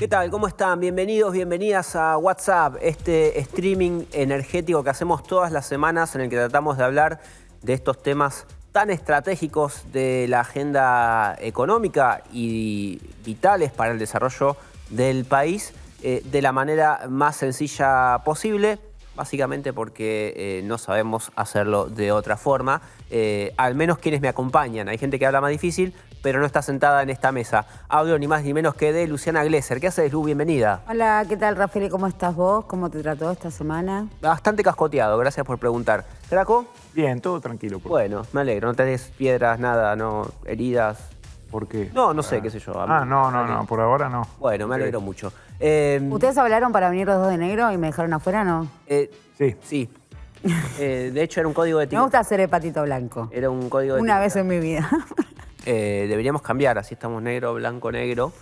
¿Qué tal? ¿Cómo están? Bienvenidos, bienvenidas a WhatsApp, este streaming energético que hacemos todas las semanas en el que tratamos de hablar de estos temas tan estratégicos de la agenda económica y vitales para el desarrollo del país de la manera más sencilla posible, básicamente porque no sabemos hacerlo de otra forma, al menos quienes me acompañan. Hay gente que habla más difícil, pero no está sentada en esta mesa. Hablo ni más ni menos que de Luciana Glesser. ¿Qué haces, Lu? Bienvenida. Hola, ¿qué tal, Rafael? ¿Cómo estás vos? ¿Cómo te trató esta semana? Bastante cascoteado, gracias por preguntar. ¿Draco? Bien, todo tranquilo. Bueno, me alegro. No tenés piedras, nada, no heridas. ¿Por qué? No sé, qué sé yo. No, por ahora no. Bueno, me alegro mucho. ¿Ustedes hablaron para venir los dos de negro y me dejaron afuera, no? Sí. Sí. De hecho, era un código de Me ética. gusta hacer el patito blanco. Era un código de Una ética. vez en mi vida. Deberíamos cambiar, así estamos negro, blanco, negro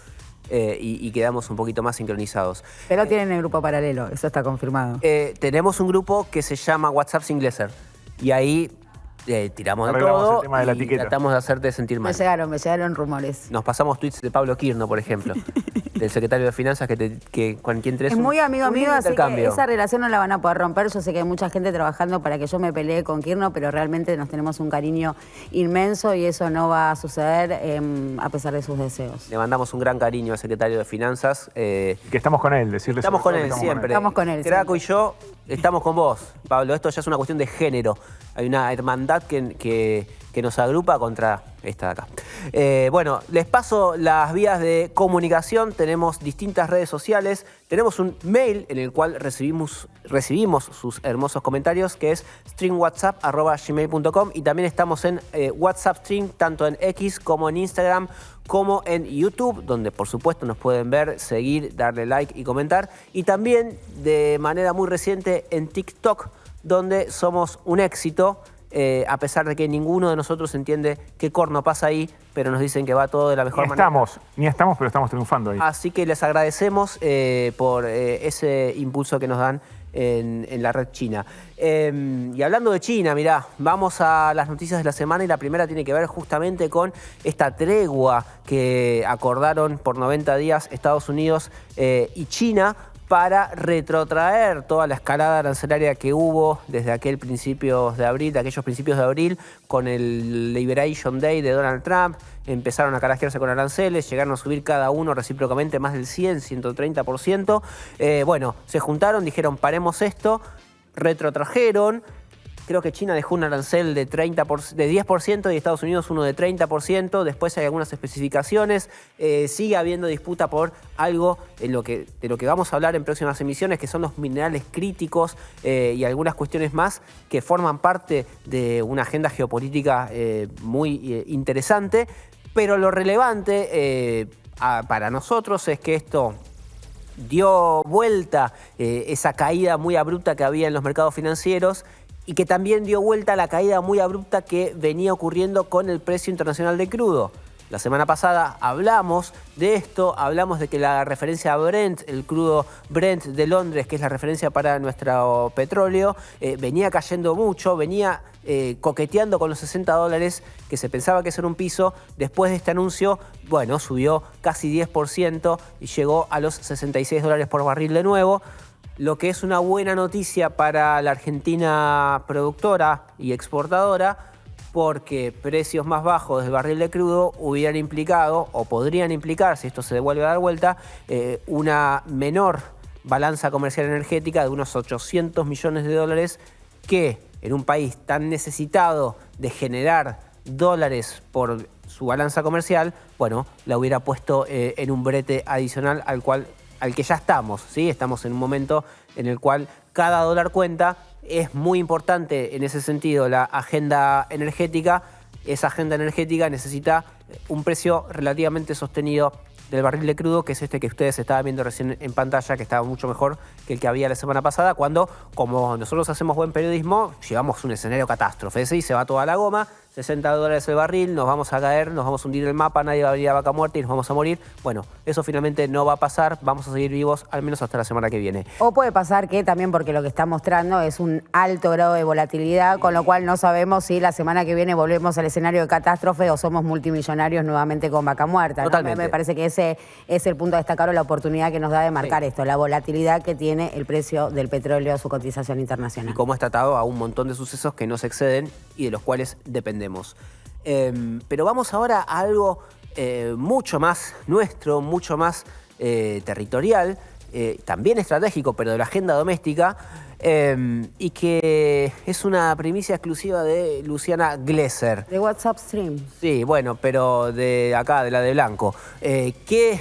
y quedamos un poquito más sincronizados. Pero tienen el grupo paralelo, eso está confirmado. Tenemos un grupo que se llama WhatsApp sin Glesser y ahí tiramos de Arreglamos todo el tema de la y etiqueta. tratamos de hacerte sentir mal. Me llegaron rumores. Nos pasamos tweets de Pablo Quirno, por ejemplo, del secretario de Finanzas, con quien tenés Es muy amigo un mío, lindo así que intercambio. esa relación no la van a poder romper. Yo sé que hay mucha gente trabajando para que yo me pelee con Quirno, pero realmente nos tenemos un cariño inmenso y eso no va a suceder a pesar de sus deseos. Le mandamos un gran cariño al secretario de Finanzas. Que estamos con él, decirle Estamos con sobre él todo que siempre. Estamos con él Draco siempre. y yo estamos con vos, Pablo. Esto ya es una cuestión de género. Hay una hermandad que nos agrupa contra esta de acá. Bueno, les paso las vías de comunicación. Tenemos distintas redes sociales. Tenemos un mail en el cual recibimos sus hermosos comentarios, que es streamwhatsapp@gmail.com, y también estamos en WhatsApp Stream, tanto en X como en Instagram, como en YouTube, donde por supuesto nos pueden ver, seguir, darle like y comentar. Y también de manera muy reciente en TikTok, donde somos un éxito. A pesar de que ninguno de nosotros entiende qué corno pasa ahí, pero nos dicen que va todo de la mejor manera. Ni estamos, pero estamos triunfando ahí. Así que les agradecemos por ese impulso que nos dan en la red china. Y hablando de China, mirá, vamos a las noticias de la semana y la primera tiene que ver justamente con esta tregua que acordaron por 90 días Estados Unidos y China para retrotraer toda la escalada arancelaria que hubo desde aquellos principios de abril, con el Liberation Day de Donald Trump. Empezaron a carajearse con aranceles, llegaron a subir cada uno recíprocamente más del 100-130%. Bueno, se juntaron, dijeron paremos esto, retrotrajeron. Creo que China dejó un arancel de 10% y Estados Unidos uno de 30%. Después hay algunas especificaciones. Sigue habiendo disputa por algo de lo que vamos a hablar en próximas emisiones, que son los minerales críticos y algunas cuestiones más que forman parte de una agenda geopolítica muy interesante. Pero lo relevante para nosotros es que esto dio vuelta esa caída muy abrupta que había en los mercados financieros, y que también dio vuelta a la caída muy abrupta que venía ocurriendo con el precio internacional del crudo. La semana pasada hablamos de esto, hablamos de que la referencia a Brent, el crudo Brent de Londres, que es la referencia para nuestro petróleo, venía cayendo mucho, venía coqueteando con los $60, que se pensaba que eso era un piso. Después de este anuncio, bueno, subió casi 10% y llegó a los $66 por barril de nuevo. Lo que es una buena noticia para la Argentina productora y exportadora, porque precios más bajos del barril de crudo hubieran implicado, o podrían implicar, si esto se vuelve a dar vuelta, una menor balanza comercial energética de unos $800 millones, que en un país tan necesitado de generar dólares por su balanza comercial, bueno, la hubiera puesto en un brete adicional al que ya estamos, ¿sí? Estamos en un momento en el cual cada dólar cuenta. Es muy importante en ese sentido la agenda energética. Esa agenda energética necesita un precio relativamente sostenido del barril de crudo, que es este que ustedes estaban viendo recién en pantalla, que estaba mucho mejor que el que había la semana pasada, cuando, como nosotros hacemos buen periodismo, llevamos un escenario catástrofe. ¿Sí? Se va toda la goma, $60 el barril, nos vamos a caer, nos vamos a hundir el mapa, nadie va a venir a Vaca Muerta y nos vamos a morir. Bueno, eso finalmente no va a pasar, vamos a seguir vivos al menos hasta la semana que viene. O puede pasar que también, porque lo que está mostrando es un alto grado de volatilidad, con lo cual no sabemos si la semana que viene volvemos al escenario de catástrofe o somos multimillonarios nuevamente con Vaca Muerta, ¿no? Totalmente. Me parece que ese es el punto a destacar o la oportunidad que nos da de marcar esto, la volatilidad que tiene el precio del petróleo, su cotización internacional. Y cómo está atado a un montón de sucesos que nos exceden y de los cuales dependemos. Pero vamos ahora a algo mucho más nuestro, mucho más territorial, también estratégico, pero de la agenda doméstica, y que es una primicia exclusiva de Luciana Glesser. De WhatsApp Stream. Sí, bueno, pero de acá, de la de Blanco. Que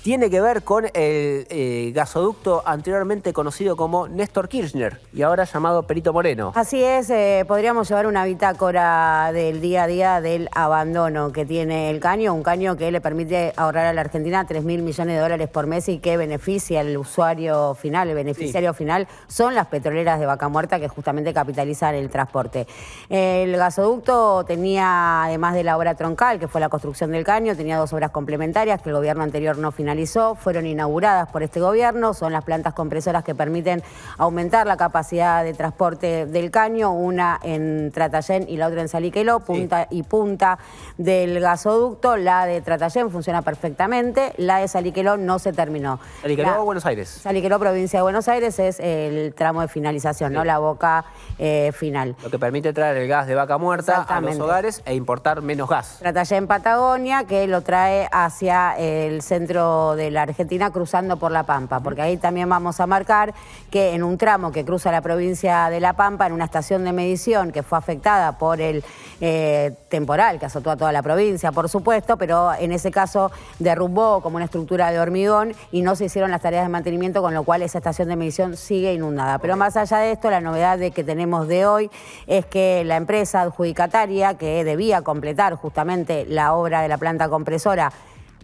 tiene que ver con el gasoducto anteriormente conocido como Néstor Kirchner y ahora llamado Perito Moreno. Así es, podríamos llevar una bitácora del día a día del abandono que tiene el caño, un caño que le permite ahorrar a la Argentina 3.000 millones de dólares por mes y que beneficia al usuario final, el beneficiario final son las petroleras de Vaca Muerta que justamente capitalizan el transporte. El gasoducto tenía, además de la obra troncal, que fue la construcción del caño, tenía 2 obras complementarias que el gobierno anterior no finalizó. Fueron inauguradas por este gobierno, son las plantas compresoras que permiten aumentar la capacidad de transporte del caño, una en Tratayén y la otra en Saliqueló, punta y punta del gasoducto. La de Tratayén funciona perfectamente, la de Saliqueló no se terminó. ¿Saliqueló o Buenos Aires? Saliqueló, provincia de Buenos Aires, es el tramo de finalización, ¿no? La boca final. Lo que permite traer el gas de Vaca Muerta a los hogares e importar menos gas. Tratayén, Patagonia, que lo trae hacia el centro de la Argentina cruzando por La Pampa, porque ahí también vamos a marcar que en un tramo que cruza la provincia de La Pampa, en una estación de medición que fue afectada por el temporal que azotó a toda la provincia, por supuesto, pero en ese caso derrumbó como una estructura de hormigón y no se hicieron las tareas de mantenimiento, con lo cual esa estación de medición sigue inundada. Pero más allá de esto, la novedad que tenemos de hoy es que la empresa adjudicataria que debía completar justamente la obra de la planta compresora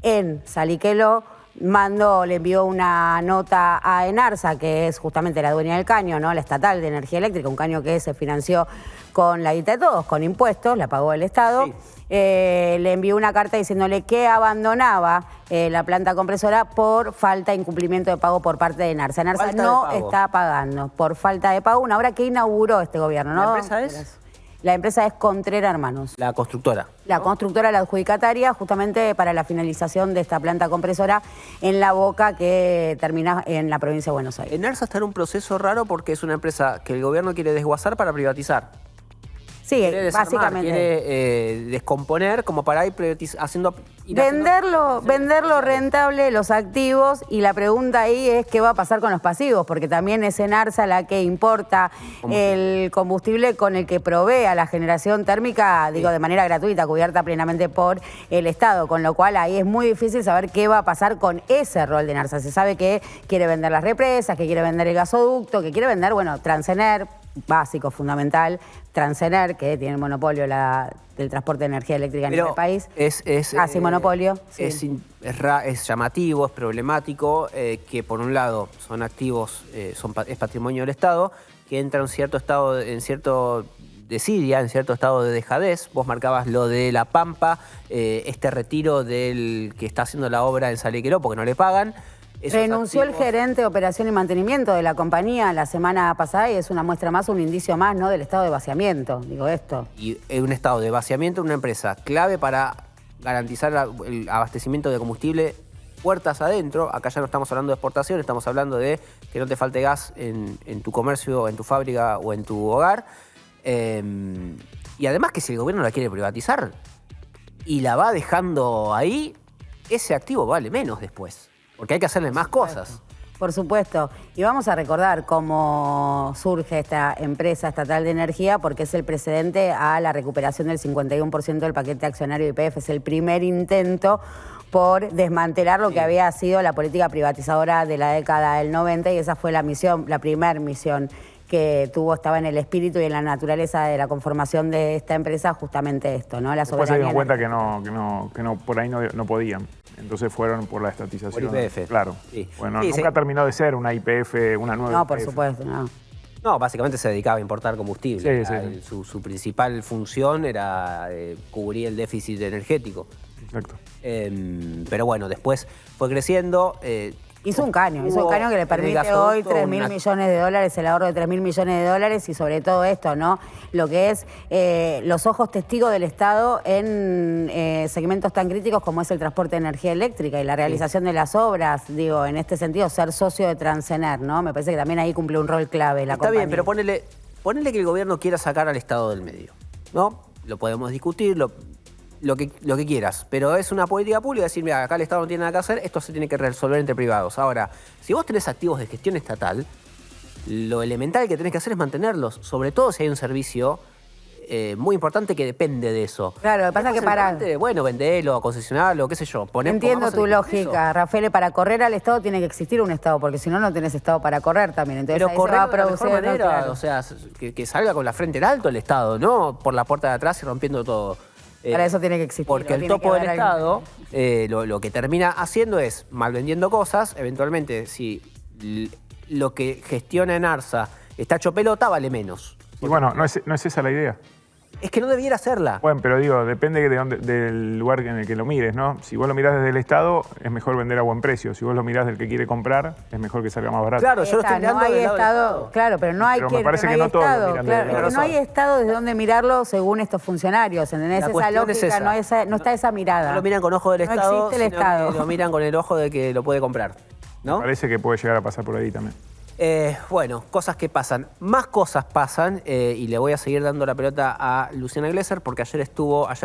en Saliqueló, le envió una nota a Enarsa, que es justamente la dueña del caño, ¿no? La estatal de energía eléctrica, un caño que se financió con la guita de todos, con impuestos, la pagó el Estado. Sí. Le envió una carta diciéndole que abandonaba la planta compresora por falta de incumplimiento de pago por parte de Enarsa. Enarsa no está pagando por falta de pago, una obra que inauguró este gobierno, ¿no? ¿La empresa es? La empresa es Contrera Hermanos. La constructora. La constructora, la adjudicataria, justamente para la finalización de esta planta compresora en La Boca, que termina en la provincia de Buenos Aires. Enarsa está en un proceso raro porque es una empresa que el gobierno quiere desguazar para privatizar. Sí, quiere desarmar, básicamente. Quiere descomponer como para ir haciendo... Venderlo rentable, los activos, y la pregunta ahí es qué va a pasar con los pasivos, porque también es Enarsa la que importa el combustible con el que provee a la generación térmica, digo, de manera gratuita, cubierta plenamente por el Estado, con lo cual ahí es muy difícil saber qué va a pasar con ese rol de Enarsa. Se sabe que quiere vender las represas, que quiere vender el gasoducto, que quiere vender, bueno, Transener, básico, fundamental, Transener, que tiene el monopolio del transporte de energía eléctrica en este país. Casi monopolio. Sí. Es llamativo, es problemático, que por un lado son activos, es patrimonio del Estado, que entra en cierto estado, en cierto desidia, en cierto estado de dejadez. Vos marcabas lo de La Pampa, este retiro del que está haciendo la obra en Saliqueló porque no le pagan. Renunció el gerente de operación y mantenimiento de la compañía la semana pasada y es una muestra más, un indicio más, ¿no?, del estado de vaciamiento, digo esto. Y un estado de vaciamiento en una empresa clave para garantizar el abastecimiento de combustible puertas adentro. Acá ya no estamos hablando de exportación, estamos hablando de que no te falte gas en tu comercio, en tu fábrica o en tu hogar. Y además que si el gobierno la quiere privatizar y la va dejando ahí, ese activo vale menos después. Porque hay que hacerle más cosas. Por supuesto. Y vamos a recordar cómo surge esta empresa estatal de energía, porque es el precedente a la recuperación del 51% del paquete accionario de YPF. Es el primer intento por desmantelar lo que había sido la política privatizadora de la década del 90, y esa fue la misión, la primera misión que tuvo, estaba en el espíritu y en la naturaleza de la conformación de esta empresa, justamente esto, ¿no? La soberanía. Después se dieron cuenta que no, por ahí no podían. Entonces fueron por la estatización. Por YPF. Claro. Sí. Bueno, sí, nunca terminó de ser una YPF, una nueva No, YPF. por supuesto, no. No, básicamente se dedicaba a importar combustible. Sí. Su principal función era cubrir el déficit energético. Exacto. Pero bueno, después fue creciendo. Hizo un caño que le permite hoy 3.000 millones de dólares, el ahorro de 3.000 millones de dólares y sobre todo esto, ¿no? Lo que es los ojos testigos del Estado en segmentos tan críticos como es el transporte de energía eléctrica y la realización de las obras, digo, en este sentido, ser socio de Transener, ¿no? Me parece que también ahí cumple un rol clave la compañía. Está bien, pero ponele que el gobierno quiera sacar al Estado del medio, ¿no? Lo podemos discutir, lo que quieras, pero es una política pública decir, mira, acá el Estado no tiene nada que hacer, esto se tiene que resolver entre privados. Ahora, si vos tenés activos de gestión estatal, lo elemental que tenés que hacer es mantenerlos, sobre todo si hay un servicio muy importante que depende de eso. Claro, lo que pasa es que para... Bueno, vendelo, concesionarlo, qué sé yo. Entiendo tu lógica, Rafael, para correr al Estado tiene que existir un Estado, porque si no, no tenés Estado para correr también. Entonces, pero correr se va a de la mejor producir, manera, claro. o sea, que salga con la frente en alto el Estado, no por la puerta de atrás y rompiendo todo. Para eso tiene que existir. Porque el topo del Estado lo que termina haciendo es malvendiendo cosas. Eventualmente, si lo que gestiona en ARSA está hecho pelota, vale menos. Y bueno, no es esa la idea. Es que no debiera hacerla. Bueno, pero digo, depende del lugar en el que lo mires, ¿no? Si vos lo mirás desde el Estado, es mejor vender a buen precio. Si vos lo mirás del que quiere comprar, es mejor que salga más barato. Claro, yo lo estoy mirando no hay del lado del Estado, claro, pero no hay Pero me parece que no todos lo miran claro, desde el no hay Estado desde donde mirarlo según estos funcionarios, ¿entendés? La Esa cuestión es lógica, esa. no está esa mirada. No lo miran con ojo del No Estado, existe el sino Estado. que lo miran con el ojo de que lo puede comprar, ¿no? Me parece que puede llegar a pasar por ahí también. Bueno, cosas que pasan. Más cosas pasan y le voy a seguir dando la pelota a Luciana Glesser porque ayer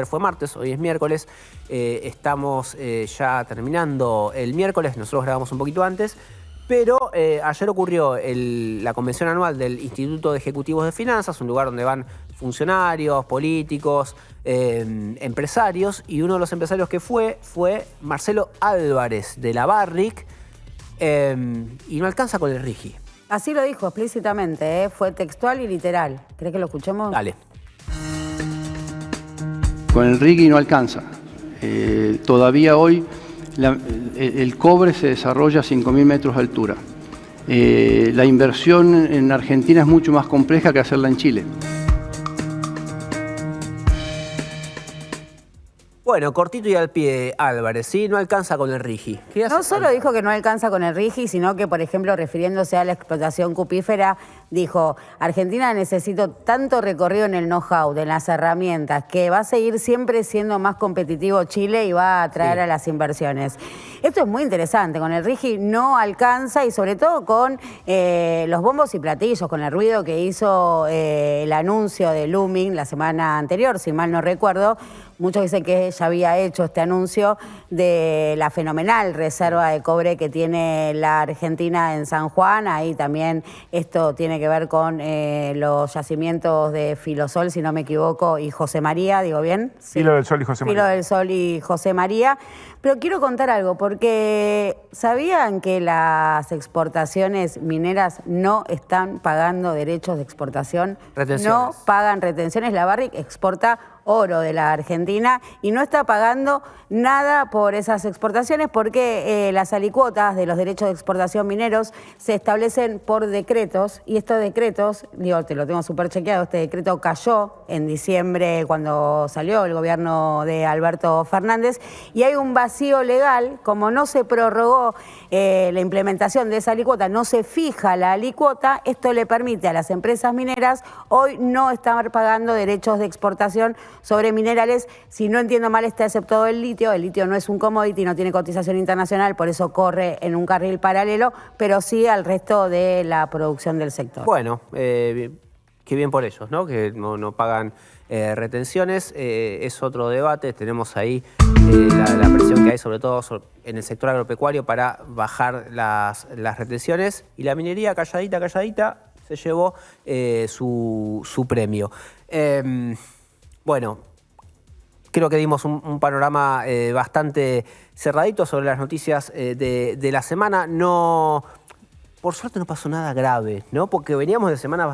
fue martes, hoy es miércoles. Estamos ya terminando el miércoles, nosotros grabamos un poquito antes, pero ayer ocurrió la convención anual del Instituto de Ejecutivos de Finanzas, un lugar donde van funcionarios, políticos, empresarios, y uno de los empresarios que fue Marcelo Álvarez de la Barrick, y no alcanza con el RIGI. Así lo dijo explícitamente, fue textual y literal. ¿Crees que lo escuchemos? Dale. Con el RIGI no alcanza. Todavía hoy el cobre se desarrolla a 5.000 metros de altura. La inversión en Argentina es mucho más compleja que hacerla en Chile. Bueno, cortito y al pie, Álvarez, ¿sí? No alcanza con el RIGI. No solo dijo que no alcanza con el RIGI, sino que, por ejemplo, refiriéndose a la explotación cupífera, dijo, Argentina necesita tanto recorrido en el know-how, de las herramientas, que va a seguir siempre siendo más competitivo Chile y va a atraer a las inversiones. Esto es muy interesante, con el RIGI no alcanza y sobre todo con los bombos y platillos, con el ruido que hizo el anuncio de Looming la semana anterior, si mal no recuerdo. Muchos dicen que ya había hecho este anuncio de la fenomenal reserva de cobre que tiene la Argentina en San Juan. Ahí también esto tiene que ver con los yacimientos de Filosol, si no me equivoco, y José María, ¿digo bien? Sí. Filo del Sol y José María. Filo del Sol y José María. Pero quiero contar algo, porque ¿sabían que las exportaciones mineras no están pagando derechos de exportación? Retenciones. No pagan retenciones. La Barrick exporta oro de la Argentina y no está pagando nada por esas exportaciones porque las alicuotas de los derechos de exportación mineros se establecen por decretos y estos decretos, digo, te lo tengo súper chequeado, este decreto cayó en diciembre cuando salió el gobierno de Alberto Fernández y hay un vacío legal, como no se prorrogó la implementación de esa alicuota, no se fija la alicuota, esto le permite a las empresas mineras hoy no estar pagando derechos de exportación sobre minerales. Si no entiendo mal, está exceptuado el litio no es un commodity, no tiene cotización internacional, por eso corre en un carril paralelo, pero sí al resto de la producción del sector. Bueno, qué bien por ellos, ¿no? Que no pagan retenciones, es otro debate. Tenemos ahí la presión que hay sobre todo en el sector agropecuario para bajar las retenciones, y la minería calladita se llevó su premio. Bueno, creo que dimos un panorama bastante cerradito sobre las noticias de la semana. No, por suerte no pasó nada grave, ¿no? Porque veníamos de semanas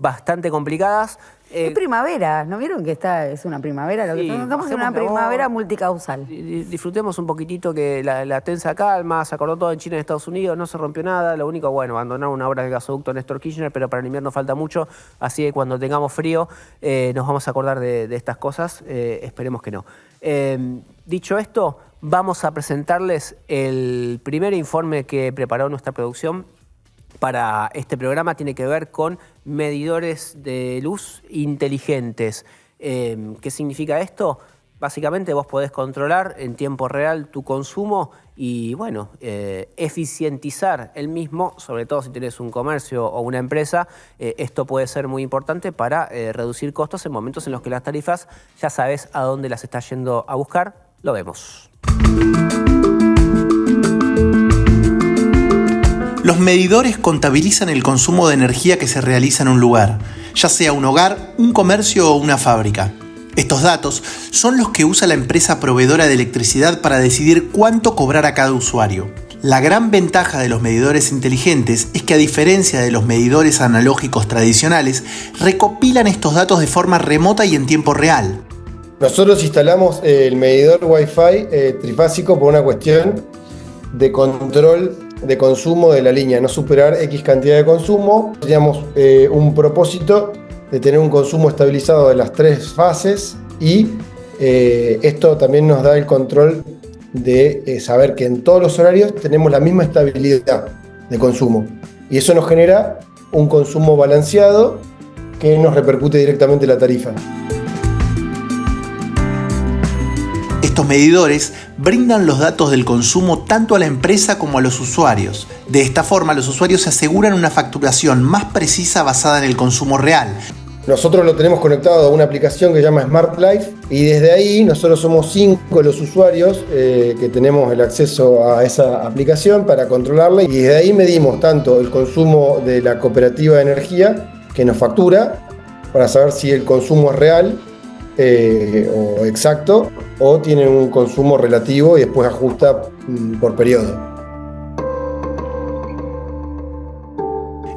bastante complicadas. Es primavera, ¿no vieron que es una primavera? Lo que Sí, estamos en una bajemos la primavera voz. multicausal. Disfrutemos un poquitito que la tensa calma, se acordó todo en China y Estados Unidos, no se rompió nada, lo único, bueno, abandonar una obra del gasoducto Néstor Kirchner, pero para el invierno falta mucho, así que cuando tengamos frío nos vamos a acordar de estas cosas, esperemos que no. Dicho esto, vamos a presentarles el primer informe que preparó nuestra producción para este programa. Tiene que ver con medidores de luz inteligentes. ¿Qué significa esto? Básicamente vos podés controlar en tiempo real tu consumo y, bueno, eficientizar el mismo, sobre todo si tenés un comercio o una empresa. Esto puede ser muy importante para reducir costos en momentos en los que las tarifas ya sabes a dónde las estás yendo a buscar. Lo vemos. Los medidores contabilizan el consumo de energía que se realiza en un lugar, ya sea un hogar, un comercio o una fábrica. Estos datos son los que usa la empresa proveedora de electricidad para decidir cuánto cobrar a cada usuario. La gran ventaja de los medidores inteligentes es que, a diferencia de los medidores analógicos tradicionales, recopilan estos datos de forma remota y en tiempo real. Nosotros instalamos el medidor Wi-Fi trifásico por una cuestión de control de consumo de la línea, no superar X cantidad de consumo. Teníamos un propósito de tener un consumo estabilizado de las 3 fases y esto también nos da el control de saber que en todos los horarios tenemos la misma estabilidad de consumo. Y eso nos genera un consumo balanceado que nos repercute directamente en la tarifa. Estos medidores brindan los datos del consumo tanto a la empresa como a los usuarios. De esta forma, los usuarios se aseguran una facturación más precisa basada en el consumo real. Nosotros lo tenemos conectado a una aplicación que se llama Smart Life y desde ahí nosotros somos 5 los usuarios que tenemos el acceso a esa aplicación para controlarla, y desde ahí medimos tanto el consumo de la cooperativa de energía que nos factura para saber si el consumo es real o exacto o tiene un consumo relativo y después ajusta por periodo.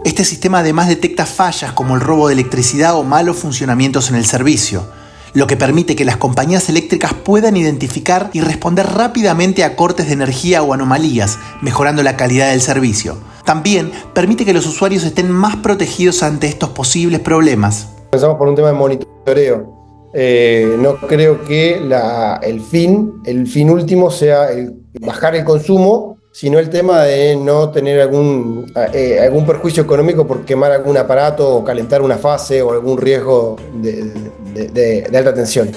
Este sistema además detecta fallas como el robo de electricidad o malos funcionamientos en el servicio, lo que permite que las compañías eléctricas puedan identificar y responder rápidamente a cortes de energía o anomalías, mejorando la calidad del servicio. También permite que los usuarios estén más protegidos ante estos posibles problemas. Pensamos por un tema de monitoreo. No creo que el fin último sea bajar el consumo, sino el tema de no tener algún perjuicio económico por quemar algún aparato o calentar una fase o algún riesgo de alta tensión.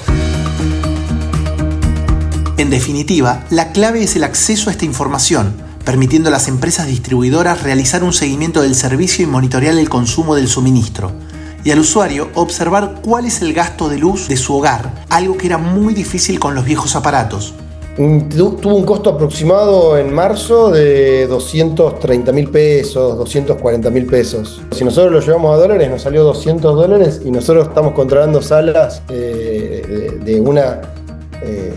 En definitiva, la clave es el acceso a esta información, permitiendo a las empresas distribuidoras realizar un seguimiento del servicio y monitorear el consumo del suministro. Y al usuario observar cuál es el gasto de luz de su hogar, algo que era muy difícil con los viejos aparatos. Tuvo un costo aproximado en marzo de 230.000 pesos, 240.000 pesos. Si nosotros lo llevamos a dólares, nos salió $200 y nosotros estamos controlando salas de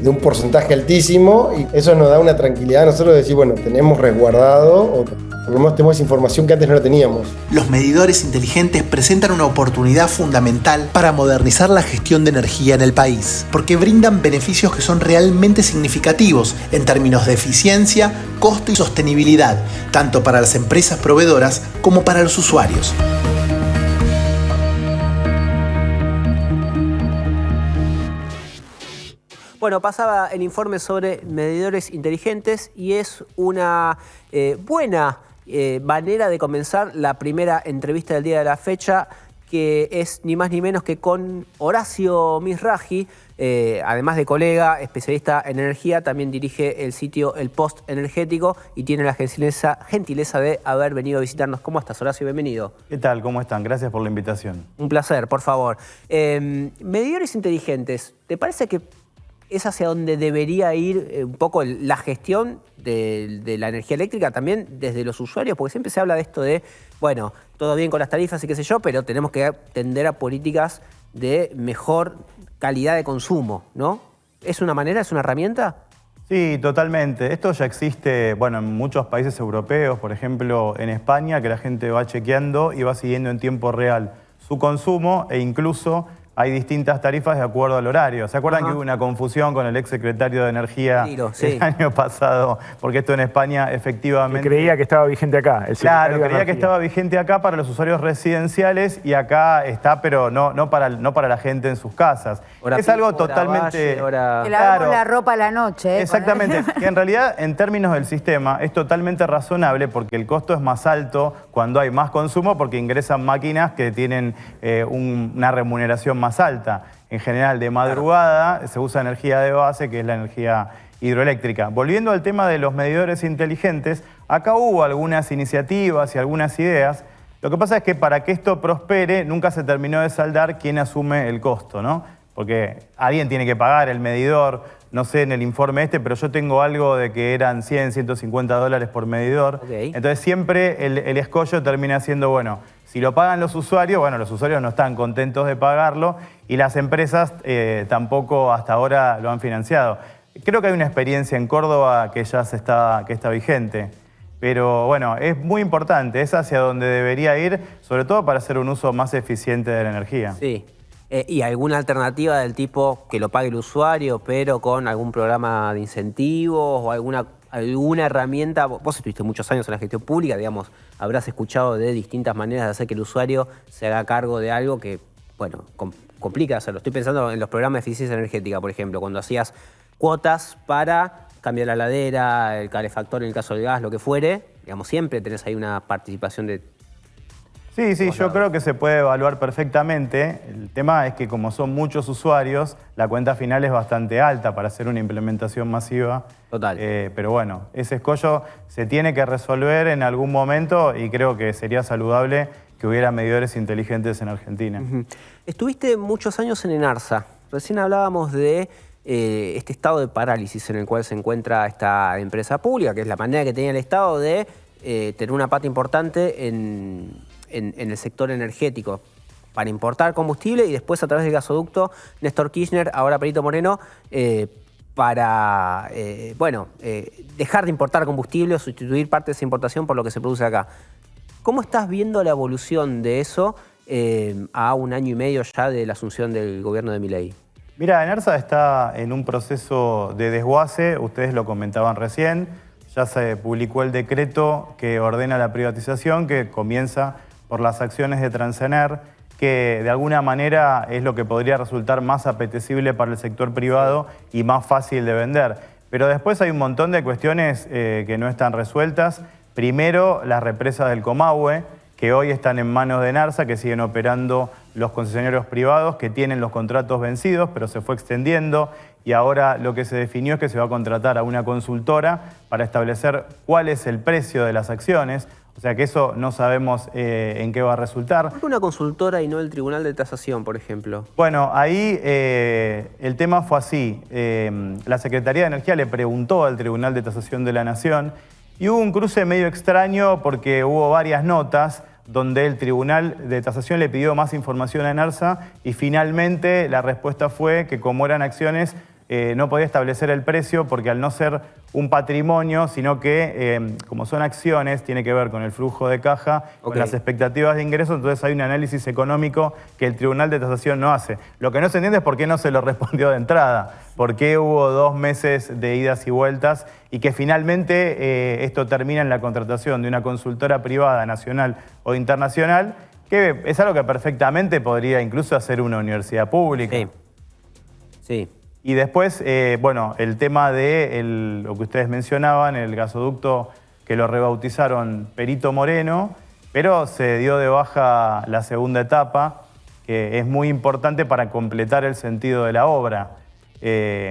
un porcentaje altísimo, y eso nos da una tranquilidad a nosotros de decir, bueno, tenemos resguardado, o por lo menos tenemos esa información que antes no la teníamos. Los medidores inteligentes presentan una oportunidad fundamental para modernizar la gestión de energía en el país, porque brindan beneficios que son realmente significativos en términos de eficiencia, costo y sostenibilidad, tanto para las empresas proveedoras como para los usuarios. Bueno, pasaba el informe sobre medidores inteligentes y es una buena manera de comenzar la primera entrevista del día de la fecha, que es ni más ni menos que con Horacio Mizrahi, además de colega, especialista en energía, también dirige el sitio El Post Energético y tiene la gentileza de haber venido a visitarnos. ¿Cómo estás, Horacio? Bienvenido. ¿Qué tal? ¿Cómo están? Gracias por la invitación. Un placer, por favor. Medidores inteligentes, ¿te parece que es hacia donde debería ir un poco la gestión de la energía eléctrica también desde los usuarios? Porque siempre se habla de esto de, bueno, todo bien con las tarifas y qué sé yo, pero tenemos que tender a políticas de mejor calidad de consumo, ¿no? ¿Es una manera, es una herramienta? Sí, totalmente. Esto ya existe, bueno, en muchos países europeos, por ejemplo, en España, que la gente va chequeando y va siguiendo en tiempo real su consumo e incluso hay distintas tarifas de acuerdo al horario. ¿Se acuerdan que hubo una confusión con el exsecretario de Energía el año pasado? Porque esto en España efectivamente... Que creía que estaba vigente acá. Claro, creía que estaba vigente acá para los usuarios residenciales y acá está, pero no para la gente en sus casas. Es algo totalmente... Que lavamos la ropa a la noche. Exactamente. Que en realidad, en términos del sistema, es totalmente razonable porque el costo es más alto cuando hay más consumo porque ingresan máquinas que tienen una remuneración más alta. En general, de madrugada se usa energía de base, que es la energía hidroeléctrica. Volviendo al tema de los medidores inteligentes, acá hubo algunas iniciativas y algunas ideas. Lo que pasa es que para que esto prospere, nunca se terminó de saldar quién asume el costo, ¿no? Porque alguien tiene que pagar el medidor, no sé en el informe pero yo tengo algo de que eran 100, 150 dólares por medidor. Entonces siempre el escollo termina siendo, bueno, si lo pagan los usuarios, bueno, los usuarios no están contentos de pagarlo y las empresas tampoco hasta ahora lo han financiado. Creo que hay una experiencia en Córdoba que ya está vigente. Pero bueno, es muy importante, es hacia donde debería ir, sobre todo para hacer un uso más eficiente de la energía. Sí. ¿Y alguna alternativa del tipo que lo pague el usuario, pero con algún programa de incentivos o alguna herramienta? Vos estuviste muchos años en la gestión pública, digamos, habrás escuchado de distintas maneras de hacer que el usuario se haga cargo de algo que, bueno, complica hacerlo. Estoy pensando en los programas de eficiencia energética, por ejemplo, cuando hacías cuotas para cambiar la heladera, el calefactor en el caso del gas, lo que fuere, digamos, siempre tenés ahí una participación de... Sí, yo creo que se puede evaluar perfectamente. El tema es que como son muchos usuarios, la cuenta final es bastante alta para hacer una implementación masiva. Total. Pero bueno, ese escollo se tiene que resolver en algún momento y creo que sería saludable que hubiera medidores inteligentes en Argentina. Estuviste muchos años en ENARSA. Recién hablábamos de este estado de parálisis en el cual se encuentra esta empresa pública, que es la manera que tenía el Estado de tener una pata importante en el sector energético para importar combustible y después a través del gasoducto Néstor Kirchner, ahora Perito Moreno, para dejar de importar combustible o sustituir parte de esa importación por lo que se produce acá. ¿Cómo estás viendo la evolución de eso a un año y medio ya de la asunción del gobierno de Milei? Mira, ENARSA está en un proceso de desguace, ustedes lo comentaban recién, ya se publicó el decreto que ordena la privatización, que comienza por las acciones de Transener, que de alguna manera es lo que podría resultar más apetecible para el sector privado y más fácil de vender. Pero después hay un montón de cuestiones que no están resueltas. Primero, las represas del Comahue, que hoy están en manos de ENARSA, que siguen operando los concesionarios privados, que tienen los contratos vencidos, pero se fue extendiendo. Y ahora lo que se definió es que se va a contratar a una consultora para establecer cuál es el precio de las acciones. O sea que eso no sabemos en qué va a resultar. ¿Por qué una consultora y no el Tribunal de Tasación, por ejemplo? Bueno, ahí el tema fue así. La Secretaría de Energía le preguntó al Tribunal de Tasación de la Nación y hubo un cruce medio extraño porque hubo varias notas donde el Tribunal de Tasación le pidió más información a ENARSA y finalmente la respuesta fue que como eran acciones no podía establecer el precio porque al no ser un patrimonio, sino que como son acciones, tiene que ver con el flujo de caja, con las expectativas de ingresos, entonces hay un análisis económico que el Tribunal de Tasación no hace. Lo que no se entiende es por qué no se lo respondió de entrada, por qué hubo 2 meses de idas y vueltas y que finalmente esto termina en la contratación de una consultora privada, nacional o internacional, que es algo que perfectamente podría incluso hacer una universidad pública. Sí. Y después, bueno, el tema de lo que ustedes mencionaban, el gasoducto que lo rebautizaron Perito Moreno, pero se dio de baja la segunda etapa, que es muy importante para completar el sentido de la obra.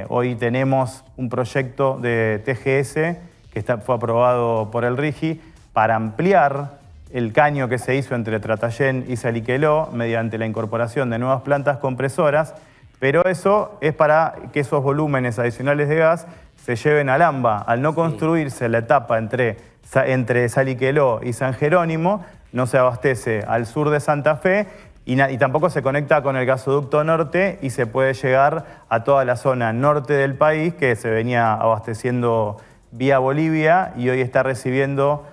Hoy tenemos un proyecto de TGS que fue aprobado por el RIGI para ampliar el caño que se hizo entre Tratayén y Saliqueló mediante la incorporación de nuevas plantas compresoras. Pero eso es para que esos volúmenes adicionales de gas se lleven al AMBA. Al no construirse la etapa entre Saliqueló y San Jerónimo, no se abastece al sur de Santa Fe y tampoco se conecta con el gasoducto norte y se puede llegar a toda la zona norte del país que se venía abasteciendo vía Bolivia y hoy está recibiendo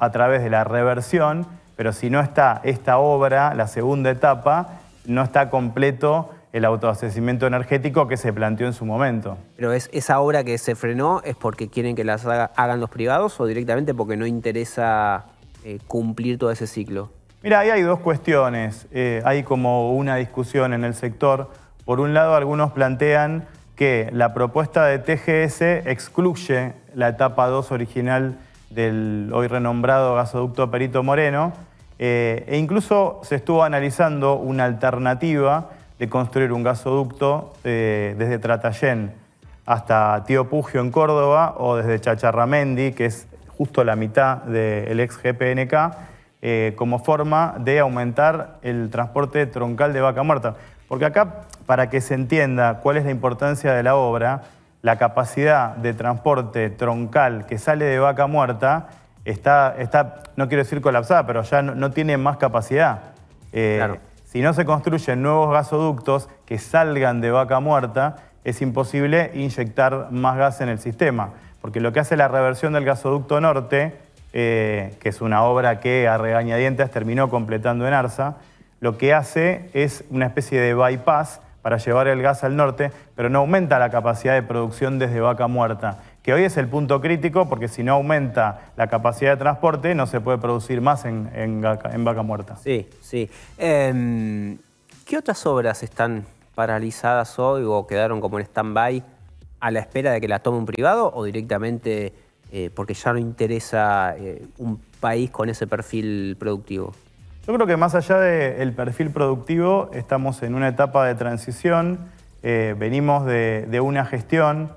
a través de la reversión pero si no está esta obra, la segunda etapa, no está completo el autoabastecimiento energético que se planteó en su momento. Pero esa obra que se frenó es porque quieren que las hagan los privados o directamente porque no interesa cumplir todo ese ciclo. Mira, ahí hay dos cuestiones. Hay como una discusión en el sector. Por un lado, algunos plantean que la propuesta de TGS excluye la etapa 2 original del hoy renombrado gasoducto Perito Moreno, e incluso se estuvo analizando una alternativa de construir un gasoducto desde Tratayén hasta Tío Pugio en Córdoba o desde Chacharramendi, que es justo la mitad del ex GPNK, como forma de aumentar el transporte troncal de Vaca Muerta. Porque acá, para que se entienda cuál es la importancia de la obra, la capacidad de transporte troncal que sale de Vaca Muerta está no quiero decir colapsada, pero ya no tiene más capacidad. Claro. Si no se construyen nuevos gasoductos que salgan de Vaca Muerta, es imposible inyectar más gas en el sistema. Porque lo que hace la reversión del gasoducto norte, que es una obra que a regañadientes terminó completando ENARSA, lo que hace es una especie de bypass para llevar el gas al norte, pero no aumenta la capacidad de producción desde Vaca Muerta, que hoy es el punto crítico porque si no aumenta la capacidad de transporte no se puede producir más en Vaca Muerta. Sí, sí. ¿Qué otras obras están paralizadas hoy o quedaron como en stand-by a la espera de que la tome un privado o directamente porque ya no interesa un país con ese perfil productivo? Yo creo que más allá del perfil productivo, estamos en una etapa de transición, venimos de una gestión,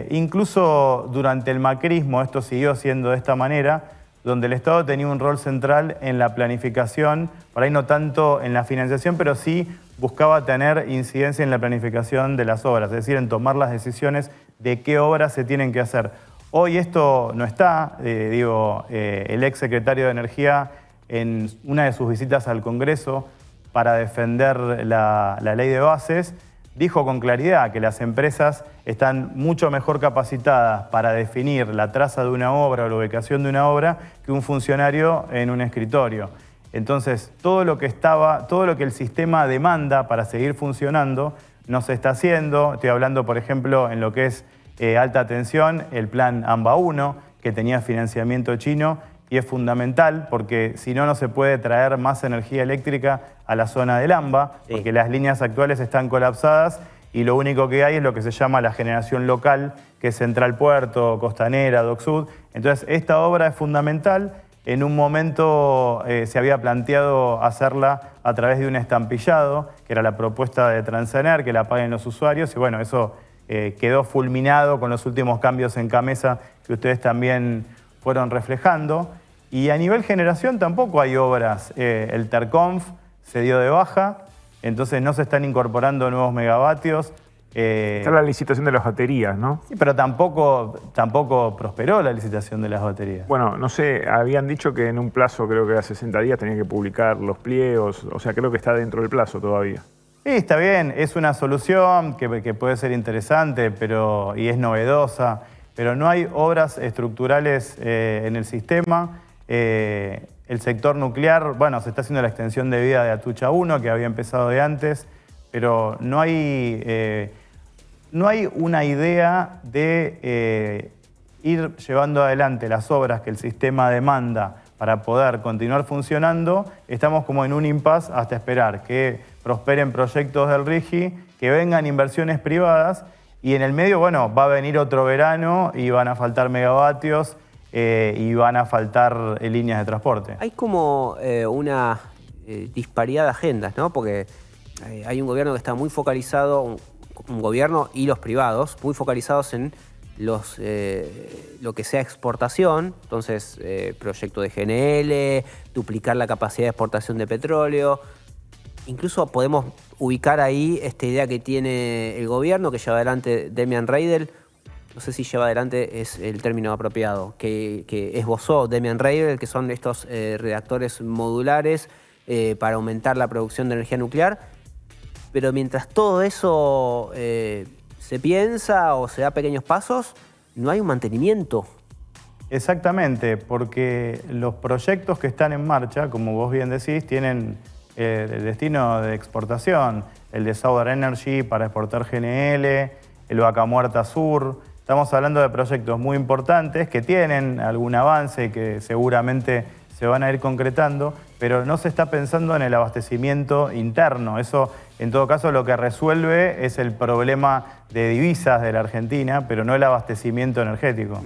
incluso durante el macrismo esto siguió siendo de esta manera, donde el Estado tenía un rol central en la planificación, por ahí no tanto en la financiación, pero sí buscaba tener incidencia en la planificación de las obras, es decir, en tomar las decisiones de qué obras se tienen que hacer. Hoy esto no está, el ex secretario de Energía en una de sus visitas al Congreso para defender la ley de bases, dijo con claridad que las empresas están mucho mejor capacitadas para definir la traza de una obra o la ubicación de una obra que un funcionario en un escritorio. Entonces, todo lo que el sistema demanda para seguir funcionando no se está haciendo. Estoy hablando, por ejemplo, en lo que es alta tensión, el plan AMBA 1, que tenía financiamiento chino, y es fundamental porque si no, no se puede traer más energía eléctrica a la zona del AMBA, porque las líneas actuales están colapsadas y lo único que hay es lo que se llama la generación local, que es Central Puerto, Costanera, Dock Sud. Entonces, esta obra es fundamental. En un momento se había planteado hacerla a través de un estampillado, que era la propuesta de Transener, que la paguen los usuarios, y bueno, eso quedó fulminado con los últimos cambios en Camesa que ustedes también fueron reflejando. Y a nivel generación tampoco hay obras. El Terconf se dio de baja, entonces no se están incorporando nuevos megavatios. Está la licitación de las baterías, ¿no? Sí, pero tampoco prosperó la licitación de las baterías. Bueno, no sé, habían dicho que en un plazo, creo que a 60 días, tenían que publicar los pliegos, o sea, creo que está dentro del plazo todavía. Sí, está bien, es una solución que puede ser interesante y es novedosa, pero no hay obras estructurales en el sistema. El sector nuclear, bueno, se está haciendo la extensión de vida de Atucha 1, que había empezado de antes, pero no hay una idea de ir llevando adelante las obras que el sistema demanda para poder continuar funcionando. Estamos como en un impasse hasta esperar que prosperen proyectos del RIGI, que vengan inversiones privadas y en el medio, bueno, va a venir otro verano y van a faltar megavatios y van a faltar líneas de transporte. Hay como una disparidad de agendas, ¿no? Porque hay un gobierno que está muy focalizado, un gobierno y los privados, muy focalizados en lo que sea exportación, entonces proyecto de GNL, duplicar la capacidad de exportación de petróleo. Incluso podemos ubicar ahí esta idea que tiene el gobierno, que lleva adelante Demian Reidel. No sé si lleva adelante es el término apropiado, que esbozó Demian Reidel, que son estos reactores modulares para aumentar la producción de energía nuclear. Pero mientras todo eso se piensa o se da pequeños pasos, no hay un mantenimiento. Exactamente, porque los proyectos que están en marcha, como vos bien decís, tienen el destino de exportación, el de Southern Energy para exportar GNL, el Vaca Muerta Sur. Estamos hablando de proyectos muy importantes que tienen algún avance y que seguramente se van a ir concretando, pero no se está pensando en el abastecimiento interno. Eso, en todo caso, lo que resuelve es el problema de divisas de la Argentina, pero no el abastecimiento energético.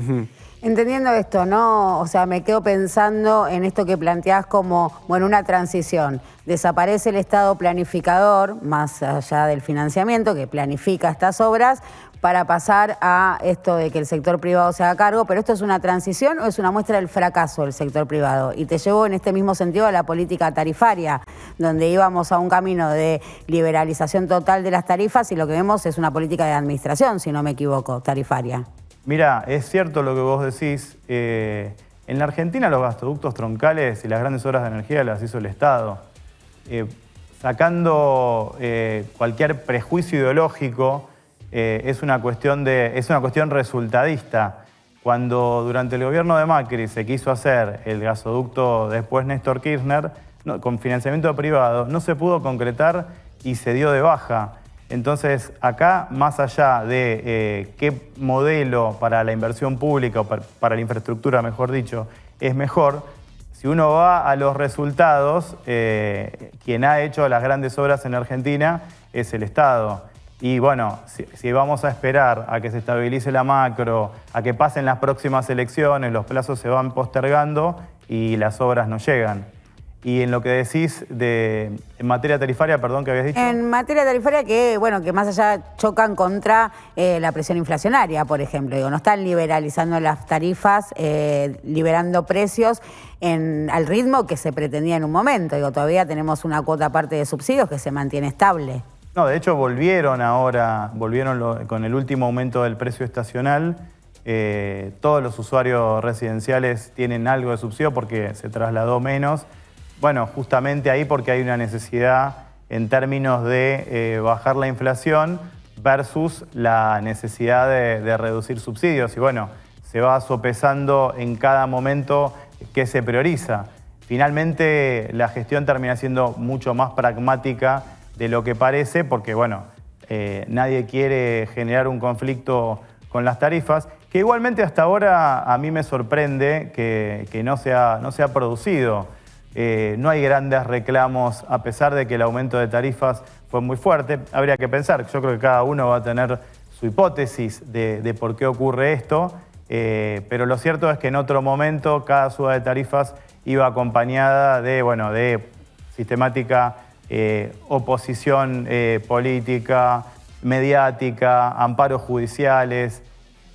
Entendiendo esto, ¿no? O sea, me quedo pensando en esto que planteás como, bueno, una transición. Desaparece el Estado planificador, más allá del financiamiento, que planifica estas obras, para pasar a esto de que el sector privado se haga cargo, pero ¿esto es una transición o es una muestra del fracaso del sector privado? Y te llevo en este mismo sentido a la política tarifaria, donde íbamos a un camino de liberalización total de las tarifas y lo que vemos es una política de administración, si no me equivoco, tarifaria. Mira, es cierto lo que vos decís. En la Argentina los gasoductos troncales y las grandes obras de energía las hizo el Estado. Sacando cualquier prejuicio ideológico, es una cuestión resultadista. Cuando durante el gobierno de Macri se quiso hacer el gasoducto después Néstor Kirchner, con financiamiento privado, no se pudo concretar y se dio de baja. Entonces, acá, más allá de qué modelo para la inversión pública o para la infraestructura, mejor dicho, es mejor, si uno va a los resultados, quien ha hecho las grandes obras en Argentina es el Estado. Y bueno, si vamos a esperar a que se estabilice la macro, a que pasen las próximas elecciones, los plazos se van postergando y las obras no llegan. Y en lo que decís en materia tarifaria, perdón, ¿qué habías dicho? En materia tarifaria que, bueno, que más allá chocan contra la presión inflacionaria, por ejemplo. Digo, no están liberalizando las tarifas, liberando precios al ritmo que se pretendía en un momento. Digo, todavía tenemos una cuota aparte de subsidios que se mantiene estable. No, de hecho volvieron con el último aumento del precio estacional. Todos los usuarios residenciales tienen algo de subsidio porque se trasladó menos. Bueno, justamente ahí porque hay una necesidad en términos de bajar la inflación versus la necesidad de reducir subsidios. Y bueno, se va sopesando en cada momento qué se prioriza. Finalmente, la gestión termina siendo mucho más pragmática de lo que parece porque, bueno, nadie quiere generar un conflicto con las tarifas, que igualmente hasta ahora a mí me sorprende que no se ha producido. No hay grandes reclamos, a pesar de que el aumento de tarifas fue muy fuerte. Habría que pensar, yo creo que cada uno va a tener su hipótesis de por qué ocurre esto, pero lo cierto es que en otro momento cada suba de tarifas iba acompañada de sistemática oposición política, mediática, amparos judiciales,